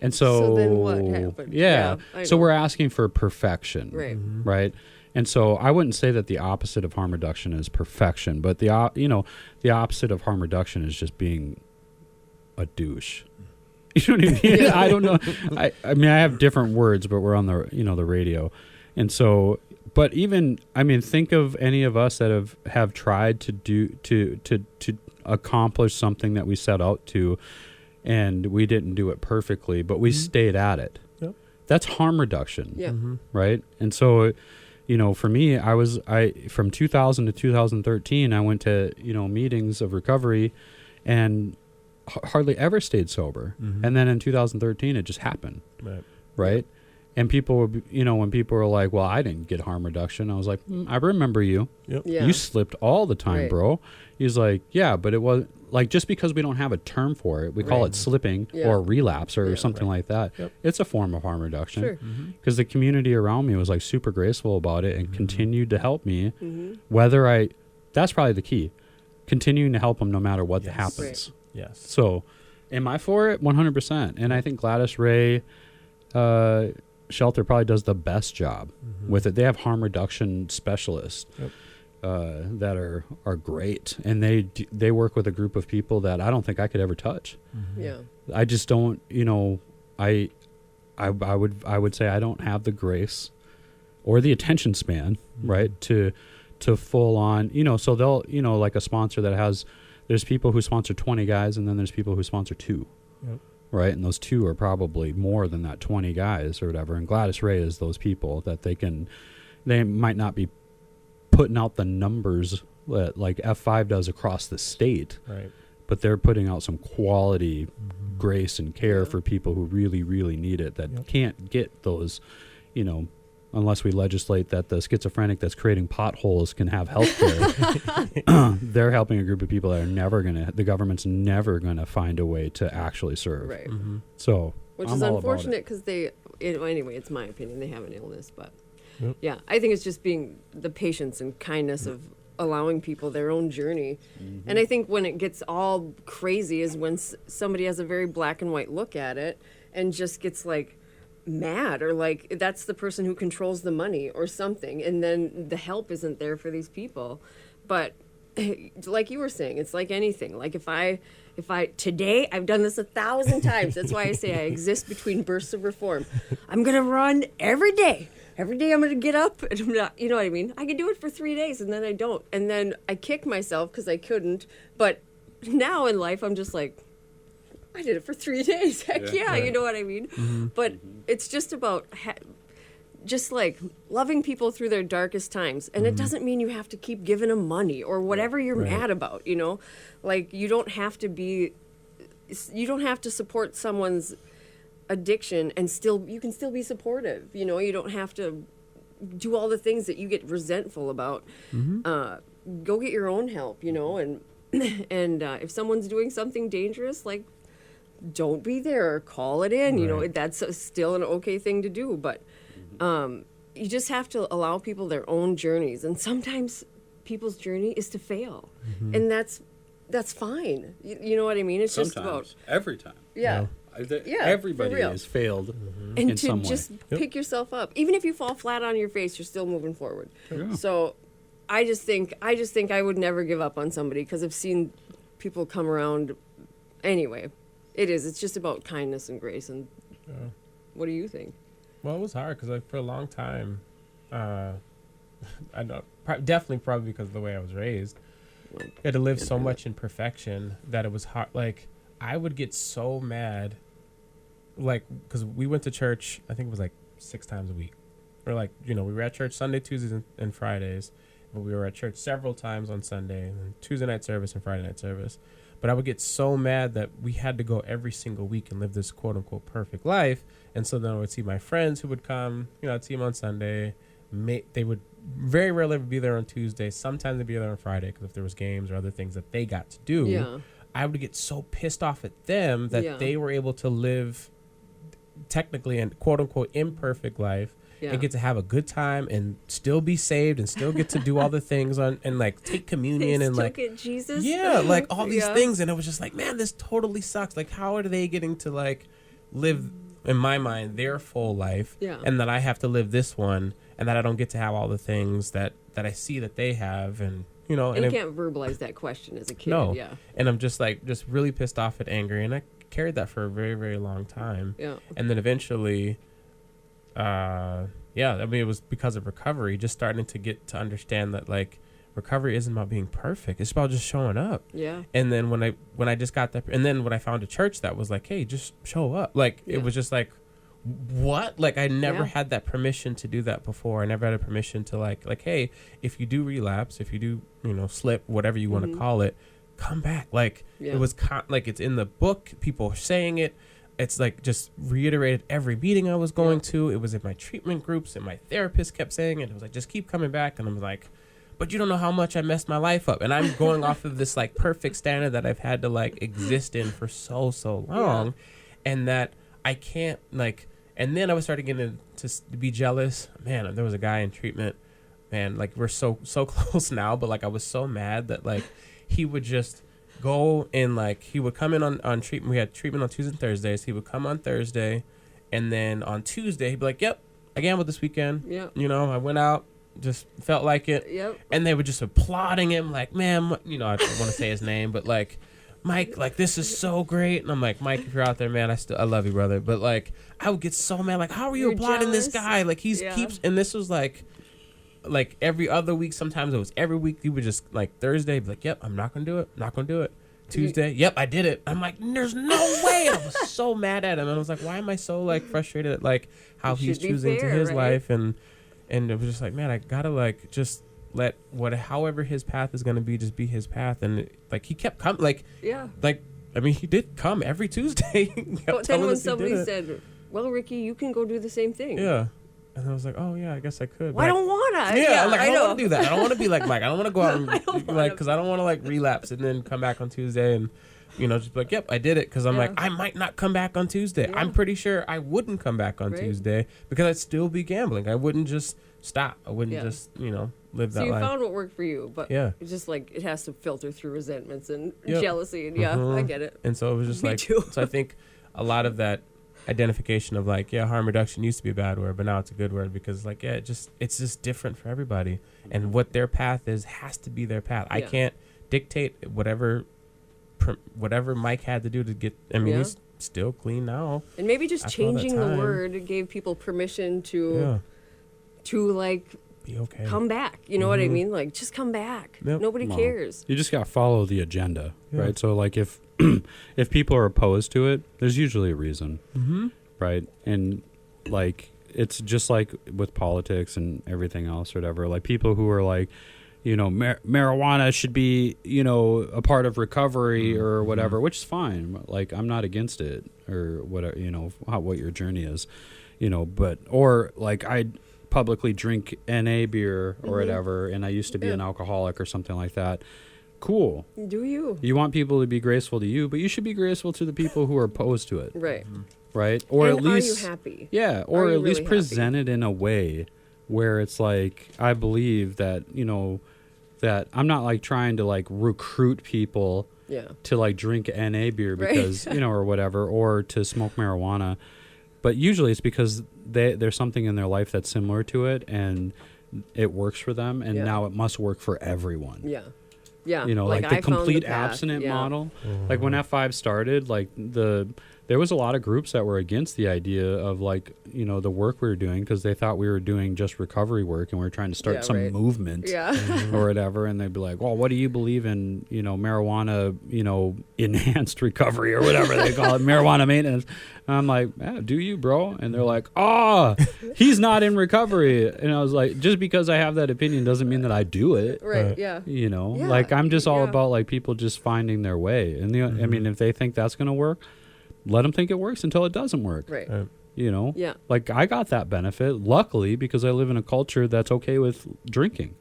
B: and so
C: then what happened?
B: Yeah. So we're asking for perfection.
C: Right.
B: Right. And so I wouldn't say that the opposite of harm reduction is perfection, but the opposite of harm reduction is just being a douche. You know what I mean? I don't know. I mean, I have different words, but we're on the the radio, and so. But even, I mean, think of any of us that have tried to accomplish something that we set out to, and we didn't do it perfectly, but we stayed at it. Yep. That's harm reduction.
C: Yeah.
B: Right. And so, for me, I from 2000 to 2013, I went to meetings of recovery, and hardly ever stayed sober. And then in 2013 it just happened. Right. And people were, when people were like, well, I didn't get harm reduction, I was like, I remember you. You slipped all the time, bro. He's like, yeah, but it was like, just because we don't have a term for it, we call it slipping or relapse or something like that. It's a form of harm reduction, because the community around me was like super graceful about it and continued to help me, that's probably the key, continuing to help them no matter what happens.
A: Yes.
B: So, am I for it? 100%. And I think Gladys Ray Shelter probably does the best job with it. They have harm reduction specialists that are great, and they work with a group of people that I don't think I could ever touch.
C: Yeah.
B: I just don't. I would say I don't have the grace or the attention span, right, to full on. So they'll like a sponsor that has. There's people who sponsor 20 guys, and then there's people who sponsor 2, right? And those 2 are probably more than that 20 guys or whatever. And Gladys Ray is those people that they might not be putting out the numbers that like F5 does across the state,
A: right?
B: But they're putting out some quality grace and care for people who really, really need it, that can't get those, unless we legislate that the schizophrenic that's creating potholes can have health care. They're helping a group of people that the government's never going to find a way to actually serve.
C: Right.
B: So,
C: which is unfortunate, because anyway, it's my opinion, they have an illness, but I think it's just being the patience and kindness of allowing people their own journey. And I think when it gets all crazy is when somebody has a very black and white look at it and just gets like mad, or like that's the person who controls the money or something, and then the help isn't there for these people. But like you were saying, it's like anything. Like if I today, I've done this 1,000 times. That's why I say I exist between bursts of reform. I'm gonna run every day. Every day I'm gonna get up, and I'm not, you know what I mean? I can do it for 3 days, and then I don't, and then I kick myself because I couldn't. But now in life, I'm just like, I did it for 3 days. Heck yeah, you know what I mean? But it's just about just like loving people through their darkest times. And it doesn't mean you have to keep giving them money or whatever you're mad about, Like you don't have to support someone's addiction and you can still be supportive. You don't have to do all the things that you get resentful about. Go get your own help, and if someone's doing something dangerous, like, don't be there, or call it in. That's still an okay thing to do, but you just have to allow people their own journeys, and sometimes people's journey is to fail, and that's fine. You know what I mean? It's
B: sometimes,
C: just about
B: every time. Everybody has failed
C: and
B: in
C: to
B: some
C: just
B: way.
C: pick yourself up. Even if you fall flat on your face, you're still moving forward. So I just think I would never give up on somebody because I've seen people come around. Anyway, it's just about kindness and grace. And what do you think?
A: Well, it was hard because like for a long time, I know definitely probably because of the way I was raised, I had to live so much in perfection that it was hard. Like I would get so mad, like because we went to church. I think it was like 6 times a week, or like we were at church Sunday, Tuesdays, and Fridays, but we were at church several times on Sunday, and Tuesday night service and Friday night service. But I would get so mad that we had to go every single week and live this quote unquote perfect life. And so then I would see my friends who would come, I'd see them on Sunday. They would very rarely be there on Tuesday. Sometimes they'd be there on Friday because if there was games or other things that they got to do, I would get so pissed off at them that they were able to live technically an quote unquote imperfect life. And get to have a good time and still be saved and still get to do all the things and like take communion and like
C: get Jesus.
A: Like all these things. And it was just like, man, this totally sucks. Like, how are they getting to like live, in my mind, their full life? And that I have to live this one and that I don't get to have all the things that I see that they have. And,
C: and you can't verbalize that question as a kid.
A: No. And I'm just really pissed off and angry. And I carried that for a very, very long time. And then eventually, it was because of recovery, just starting to get to understand that like recovery isn't about being perfect. It's about just showing up. And then when I just got that, and then when I found a church that was like, hey, just show up. Like, it was just like, what? Like, I never had that permission to do that before. I never had a permission to like, hey, if you do relapse, if you do, slip, whatever you want to call it, come back. Like, it was like, it's in the book. People are saying it. It's like just reiterated every meeting I was going to. It was in my treatment groups, and my therapist kept saying it. It was like, just keep coming back. And I'm like, but you don't know how much I messed my life up. And I'm going off of this like perfect standard that I've had to like exist in for so long, and that I can't like. And then I was starting getting to be jealous. Man, there was a guy in treatment. Man, like we're so close now, but like I was so mad that like he would just go and like he would come in on treatment. We had treatment on Tuesdays and Thursdays. He would come on Thursday, and then on Tuesday he'd be like, "Yep, I gambled this weekend. I went out, just felt like it." And they were just applauding him, like, "Man, I don't want to say his name, but like, Mike, like this is so great." And I'm like, "Mike, if you're out there, man, I love you, brother." But like, I would get so mad, like, "How are you applauding this guy? Like keeps." And this was like every other week. Sometimes it was every week. He would just like Thursday be like, "Yep, I'm not gonna do it. Tuesday, yep, I did it." I'm like, "There's no way." I was so mad at him, and I was like, "Why am I so like frustrated at like how he's choosing to his life?" And it was just like, man, I gotta like just let however his path is gonna be, just be his path. And like he kept coming, like I mean, he did come every Tuesday.
C: But then when somebody said, "Well, Ricky, you can go do the same thing,"
A: and I was like, "Oh yeah, I guess I could."
C: Well, I don't wanna.
A: I don't want to do that. I don't want to be like Mike. I don't want to go out and like because I don't want to like relapse and then come back on Tuesday and just be like, "Yep, I did it." Because I'm like, I might not come back on Tuesday. I'm pretty sure I wouldn't come back on Tuesday because I'd still be gambling. I wouldn't just stop. I wouldn't just live that
C: so you
A: life.
C: found what worked for you, but it's just like it has to filter through resentments and jealousy, and I get it.
A: And so it was just
C: Me
A: like,
C: too.
A: So I think a lot of that identification of like, harm reduction used to be a bad word, but now it's a good word because like, it's just different for everybody, and what their path is has to be their path. I can't dictate whatever Mike had to do to get. I mean, he's still clean now,
C: and maybe just changing the word gave people permission to like
A: be okay,
C: come back. You know what I mean? Like, just come back. Nobody cares.
B: You just gotta follow the agenda, right? So like if people are opposed to it, there's usually a reason, right? And like it's just like with politics and everything else or whatever. Like people who are like, marijuana should be, a part of recovery or whatever, which is fine. Like I'm not against it or whatever, what your journey is, but or like I publicly drink NA beer or whatever, and I used to be an alcoholic or something like that. Cool.
C: Do you?
B: You want people to be graceful to you, but you should be graceful to the people who are opposed to it.
C: Right.
B: Right? Or
C: and
B: at least
C: are you happy?
B: Yeah, or at least
C: really
B: present it in a way where it's like I believe that, that I'm not like trying to like recruit people to like drink NA beer because, or whatever, or to smoke marijuana. But usually it's because there's something in their life that's similar to it, and it works for them, and now it must work for everyone.
C: Yeah. Yeah.
B: You know, like the complete abstinent model. Like when F5 started, like there was a lot of groups that were against the idea of like, you know, the work we were doing, because they thought we were doing just recovery work and we were trying to start some movement or whatever. And they'd be like, well, what do you believe in, you know, marijuana, you know, enhanced recovery or whatever they call it, marijuana maintenance. And I'm like, do you, bro? And they're like, he's not in recovery. And I was like, just because I have that opinion doesn't mean that I do it.
C: Right. Yeah.
B: You know, like I'm just all about like people just finding their way. And I mean, if they think that's going to work, let them think it works until it doesn't work.
C: Right.
B: You know?
C: Yeah.
B: Like I got that benefit, luckily, because I live in a culture that's okay with drinking.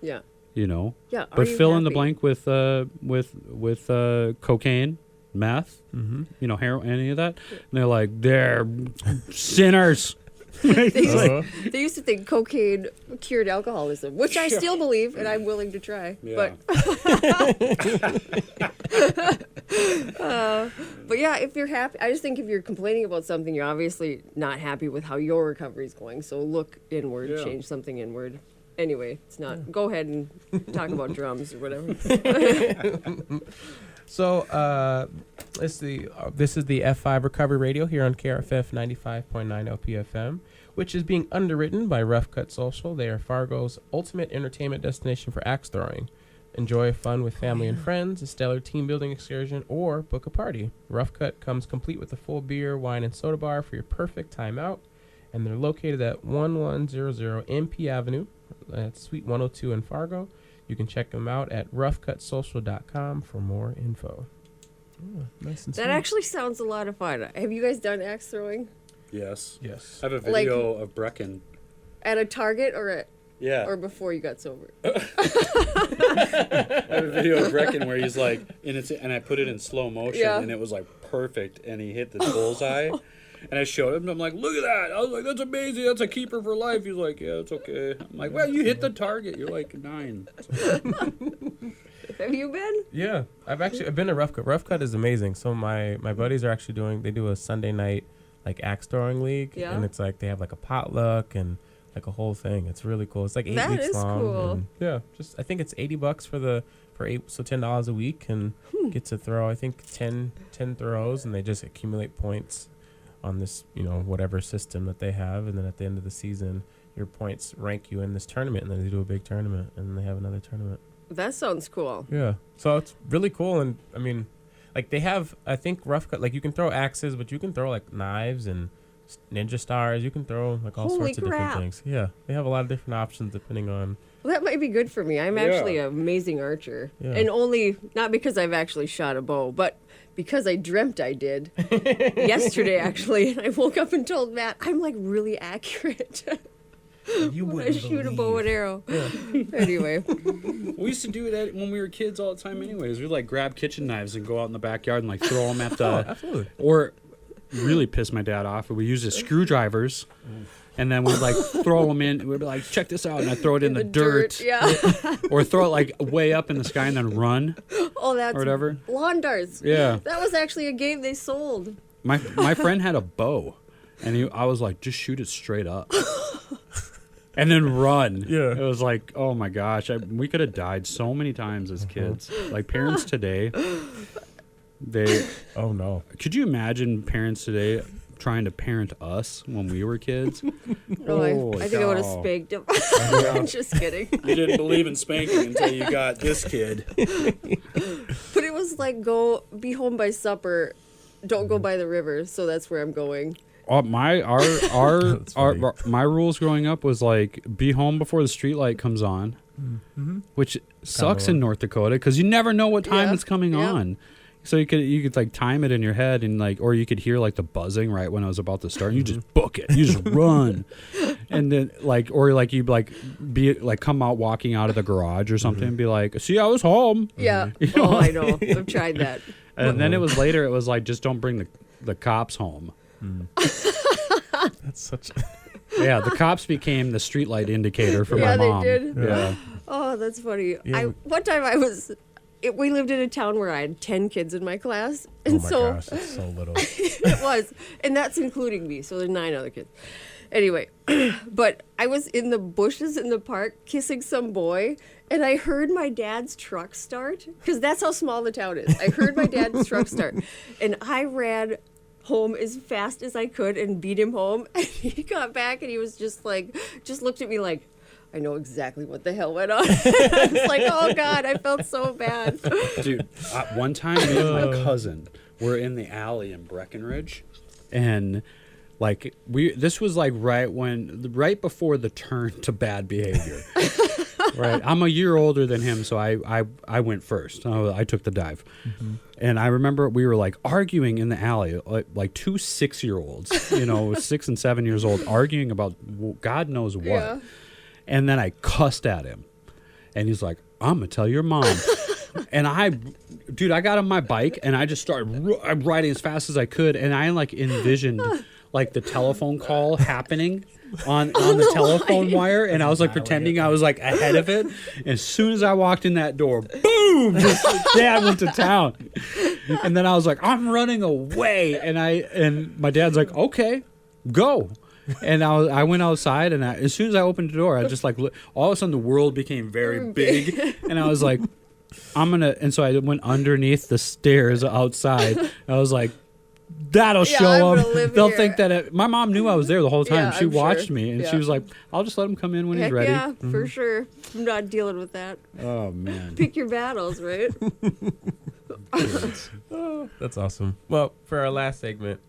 C: Yeah.
B: You know?
C: Yeah.
B: But fill in the blank with cocaine, meth, you know, heroin, any of that. And they're like, they're sinners.
C: They used to think cocaine cured alcoholism, which I still believe, and I'm willing to try.
B: Yeah.
C: But yeah, if you're happy, I just think if you're complaining about something, you're obviously not happy with how your recovery is going. So look inward, change something inward. Anyway, it's not. Go ahead and talk about drums or whatever.
A: So this is the F5 Recovery Radio here on KRFF 95.9 LPFM, which is being underwritten by Rough Cut Social. They are Fargo's ultimate entertainment destination for axe throwing. Enjoy fun with family and friends, a stellar team building excursion, or book a party. Rough Cut comes complete with a full beer, wine, and soda bar for your perfect time out. And they're located at 1100 MP Avenue, at Suite 102 in Fargo. You can check them out at roughcutsocial.com for more info. Oh, nice and sweet.
C: That actually sounds a lot of fun. Have you guys done axe throwing?
B: Yes.
A: Yes.
B: I have a video of Brecken.
C: At a Target or at...
B: Yeah.
C: Or before you got sober?
B: I have a video of Brecken where he's like, and I put it in slow motion, and it was like perfect, and he hit the bullseye. And I showed him, and I'm like, look at that. I was like, that's amazing. That's a keeper for life. He's like, yeah, it's okay. I'm like, well, you hit the target. You're like 9. So.
C: Have you been?
A: Yeah. I've been to Rough Cut. Rough Cut is amazing. So my buddies are actually they do a Sunday night like axe throwing league. Yeah. And it's like they have like a potluck and like a whole thing. It's really cool. It's like 8 weeks long.
C: Cool.
A: And yeah. I think it's $80 for 8, so $10 a week, and get to throw, I think 10 throws, and they just accumulate points on this, you know, whatever system that they have, and then at the end of the season, your points rank you in this tournament, and then they do a big tournament, and then they have another tournament.
C: That sounds cool.
A: Yeah, so it's really cool, and I mean, like they have, I think Rough Cut, like you can throw axes, but you can throw like knives and ninja stars. You can throw like all sorts of different things. Yeah, they have a lot of different options depending on.
C: Well, that might be good for me. I'm actually an amazing archer, and only not because I've actually shot a bow, but because I dreamt I did yesterday, actually. And I woke up and told Matt, I'm like really accurate.
A: You
C: when I shoot a bow and arrow. Yeah. Anyway.
B: We used to do that when we were kids all the time anyways. We'd like grab kitchen knives and go out in the backyard and like throw them at the...
A: absolutely. Or
B: really piss my dad off. We used his screwdrivers. And then we'd like throw them in. We'd be like, check this out. And I'd throw it in the dirt.
C: Yeah.
B: Or throw it like way up in the sky and then run.
C: Oh, that's...
B: Or whatever.
C: Lawn darts.
B: Yeah.
C: That was actually a game they sold.
B: My friend had a bow. And I was like, just shoot it straight up. And then run.
A: Yeah.
B: It was like, oh my gosh. We could have died so many times as kids. Like parents today,
A: oh no.
B: Could you imagine parents today trying to parent us when we were kids?
C: I think I would have spanked him. Just kidding.
B: You didn't believe in spanking until you got this kid.
C: But it was like, be home by supper, don't go by the river. So that's where I'm going.
B: My rules growing up was like, be home before the street light comes on, which sucks in North Dakota because you never know what time it's coming on. So you could like time it in your head and like, or you could hear like the buzzing right when I was about to start, and you just book it, you just run, and then like, or like you like be like come out walking out of the garage or something and be like, see, I was home.
C: Yeah.
B: You know?
C: Oh, I know. I've tried that.
B: And then it was later. It was like, just don't bring the cops home.
A: That's such.
B: Yeah, the cops became the streetlight indicator for my mom.
C: Yeah, they did.
B: Yeah.
C: Oh, that's funny.
A: Yeah.
C: One time we lived in a town where I had 10 kids in my class. And
A: oh my gosh, that's so little.
C: It was. And that's including me. So there's 9 other kids. Anyway, but I was in the bushes in the park kissing some boy, and I heard my dad's truck start, because that's how small the town is. I heard my dad's truck start, and I ran home as fast as I could and beat him home. And he got back, and he was just looked at me like, I know exactly what the hell went on. I was like, oh, God, I felt so bad.
B: Dude, one time me and my cousin were in the alley in Breckenridge, and like this was like right before the turn to bad behavior. Right, I'm a year older than him, so I went first. I took the dive, and I remember we were like arguing in the alley, like two 6-year-olds, 6 and 7 years old, arguing about God knows what.
C: Yeah.
B: And then I cussed at him, and he's like, "I'm gonna tell your mom." And I got on my bike and I just started riding as fast as I could, and I like envisioned like the telephone call happening on the telephone wire, and I was like pretending I was like ahead of it. And as soon as I walked in that door, boom! Just like, Dad went to town. And then I was like, I'm running away, and my dad's like, okay, go. And I went outside, and as soon as I opened the door, I just like all of a sudden the world became very big, and I was like, and so I went underneath the stairs outside. I was like, that'll show them. They'll think that my mom knew I was there the whole time.
C: Yeah,
B: she watched me, and
C: Yeah.
B: she was like, I'll just let him come in when he's ready.
C: Yeah, for sure. I'm not dealing with that.
B: Oh, man.
C: Pick your battles, right?
A: That's awesome. Well, for our last segment,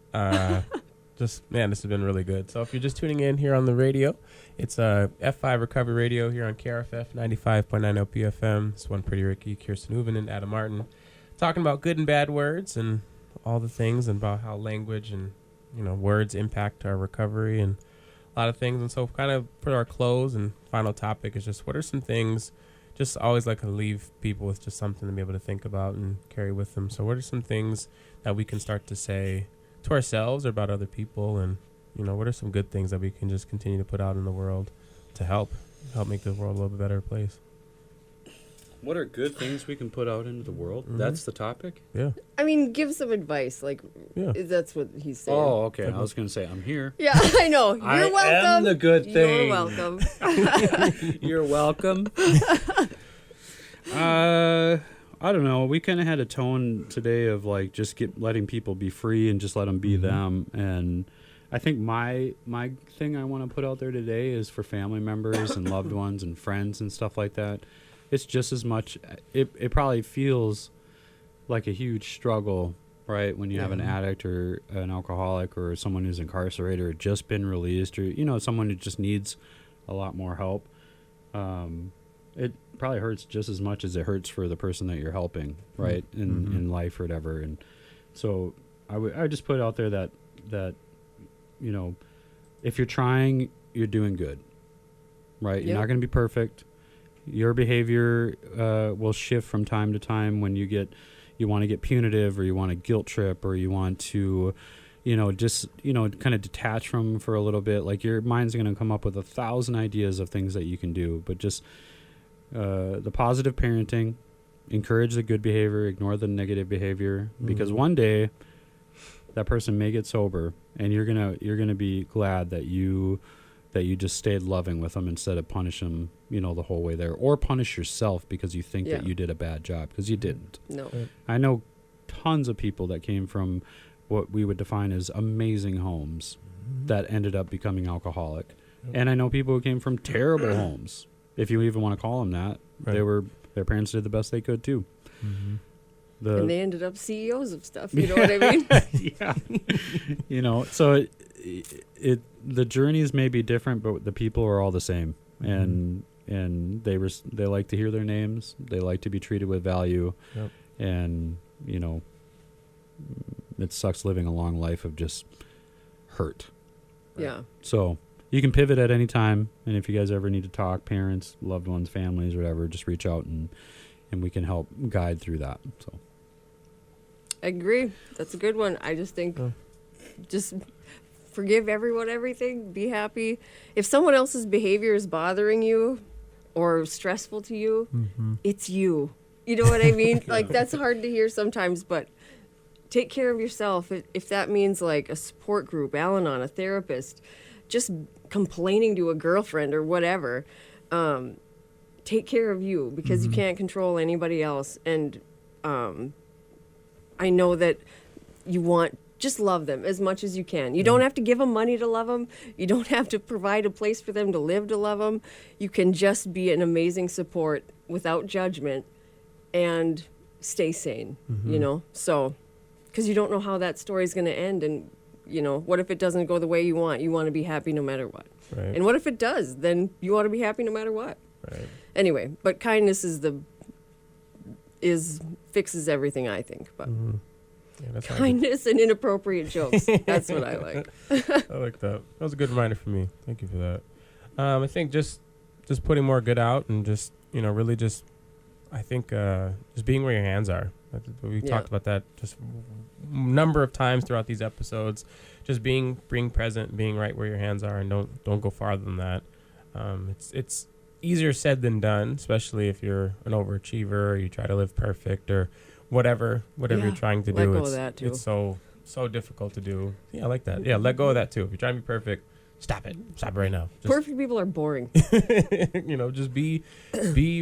A: this has been really good. So if you're just tuning in here on the radio, it's F5 Recovery Radio here on KRFF 95.9 LPFM. It's One Pretty Ricky, Kirsten Huovinen, and Adam Martin, talking about good and bad words and all the things, and about how language and words impact our recovery and a lot of things. And so kind of for our close and final topic is just what are some things, just always like to leave people with just something to be able to think about and carry with them. So what are some things that we can start to say to ourselves or about other people, and what are some good things that we can just continue to put out in the world to help make the world a little bit better place?
B: What are good things we can put out into the world? Mm-hmm. That's the topic?
A: Yeah.
C: I mean, give some advice. That's what he's saying.
B: Oh, okay. I was going to say, I'm here.
C: Yeah, I know. You're welcome.
B: I am the good thing.
C: You're welcome.
B: You're welcome. I don't know. We kind of had a tone today of like just letting people be free and just let them be them. And I think my thing I want to put out there today is for family members and loved ones and friends and stuff like that. It's just as much. It probably feels like a huge struggle, right? When you have an addict or an alcoholic or someone who's incarcerated or just been released, or someone who just needs a lot more help. It probably hurts just as much as it hurts for the person that you're helping, right? In life or whatever. And so I just put out there that if you're trying, you're doing good, right? You're not going to be perfect. Your behavior will shift from time to time when you want to get punitive, or you want to guilt trip, or you want to just kind of detach from for a little bit. Like your mind's going to come up with 1,000 ideas of things that you can do, but just the positive parenting, encourage the good behavior, ignore the negative behavior, because one day that person may get sober, and you're gonna be glad that you just stayed loving with them instead of punish them the whole way there, or punish yourself because you think that you did a bad job, because you didn't.
C: No.
B: I know tons of people that came from what we would define as amazing homes that ended up becoming alcoholic. And I know people who came from terrible homes, if you even want to call them that. Right. Their parents did the best they could too. And
C: they ended up CEOs of stuff. You know what I mean?
B: Yeah. So the journeys may be different, but the people are all the same. And they like to hear their names. They like to be treated with value. Yep. And it sucks living a long life of just hurt.
C: Right? Yeah.
B: So you can pivot at any time, and if you guys ever need to talk, parents, loved ones, families, whatever, just reach out and we can help guide through that. So
C: I agree. That's a good one. I just think just forgive everyone, everything. Be happy. If someone else's behavior is bothering you or stressful to you, it's you. You know what I mean? Like, that's hard to hear sometimes, but take care of yourself. If that means like a support group, Al-Anon, a therapist, just complaining to a girlfriend or whatever. Take care of you, because you can't control anybody else. And I know that just love them as much as you can. You don't have to give them money to love them. You don't have to provide a place for them to live to love them. You can just be an amazing support without judgment and stay sane, So, because you don't know how that story's going to end. And, what if it doesn't go the way you want? You want to be happy no matter what.
A: Right.
C: And what if it does? Then you want to be happy no matter what.
A: Right.
C: Anyway, but kindness fixes everything, I think. But kindness and inappropriate jokes. That's what I like.
A: I like that. That was a good reminder for me. Thank you for that. I think just putting more good out and just, really just, I think just being where your hands are. We talked about that just a number of times throughout these episodes. Just being present, being right where your hands are, and don't go farther than that. It's easier said than done, especially if you're an overachiever or you try to live perfect or whatever you're trying to do.
C: Let go of that too.
A: It's so difficult to do. Yeah, I like that. Yeah, let go of that too. If you're trying to be perfect, stop it. Stop it right now.
C: Perfect people are boring.
A: Just be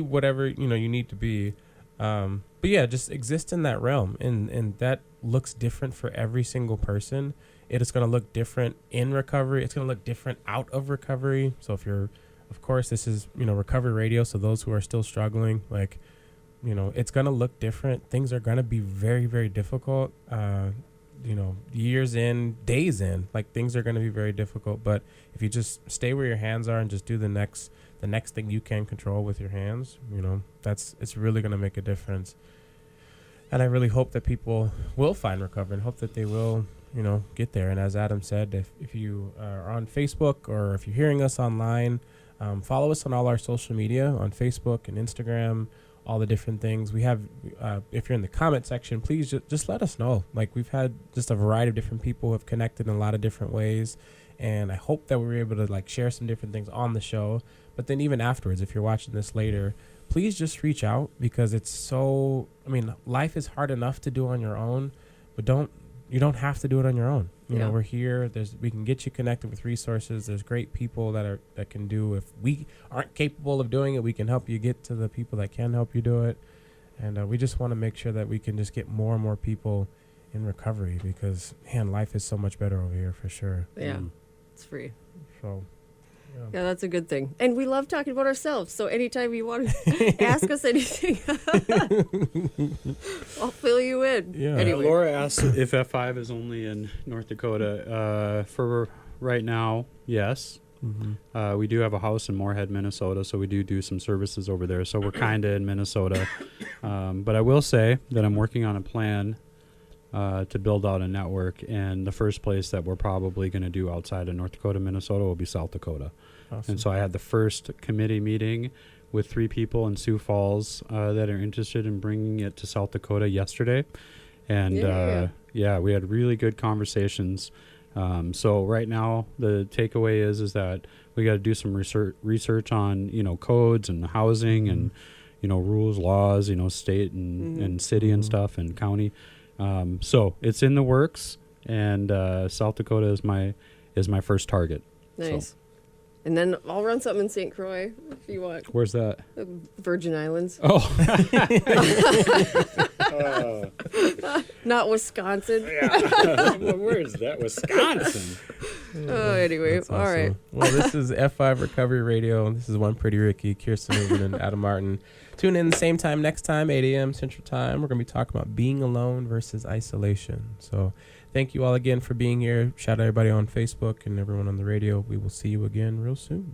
A: whatever you need to be. But yeah, just exist in that realm, and that looks different for every single person. It is going to look different in recovery. It's going to look different out of recovery. So if you're, of course, this is recovery radio. So those who are still struggling, it's going to look different. Things are going to be very, very difficult. Years in, days in, things are going to be very difficult. But if you just stay where your hands are and just do the next thing you can control with your hands, it's really going to make a difference. And I really hope that people will find recovery and hope that they will, get there. And as Adam said, if you are on Facebook or if you're hearing us online, follow us on all our social media on Facebook and Instagram, all the different things we have. If you're in the comment section, please just let us know. We've had just a variety of different people who have connected in a lot of different ways. And I hope that we were able to share some different things on the show. But then even afterwards, if you're watching this later, please just reach out, because life is hard enough to do on your own, but you don't have to do it on your own. We're here. We can get you connected with resources. There's great people that can do. If we aren't capable of doing it, we can help you get to the people that can help you do it. And we just want to make sure that we can just get more and more people in recovery, because life is so much better over here for sure.
C: Yeah, it's free.
A: So.
C: Yeah, that's a good thing. And we love talking about ourselves. So anytime you want to ask us anything, I'll fill you in.
A: Yeah.
B: Anyway. Laura asked if F5 is only in North Dakota. For right now, yes. Mm-hmm. We do have a house in Moorhead, Minnesota, so we do some services over there. So we're kind of in Minnesota. But I will say that I'm working on a plan to build out a network, and the first place that we're probably going to do outside of North Dakota, Minnesota will be South Dakota. Awesome. And so I had the first committee meeting with 3 people in Sioux Falls that are interested in bringing it to South Dakota yesterday. And we had really good conversations. So right now the takeaway is that we got to do some research on, codes and housing and, rules, laws, state and city and stuff and county. So it's in the works, and South Dakota is my first target.
C: Nice.
B: So.
C: And then I'll run something in St. Croix if you want.
B: Where's that?
C: Virgin Islands.
B: Oh.
C: Not Wisconsin.
B: Where is that? Wisconsin.
C: Anyway,
A: That's
C: all
A: awesome.
C: right.
A: Well, this is F5 Recovery Radio. This is One Pretty Ricky, Kirsten Huovinen, and Adam Martin. Tune in the same time next time, 8 a.m. Central Time. We're going to be talking about being alone versus isolation. So thank you all again for being here. Shout out everybody on Facebook and everyone on the radio. We will see you again real soon.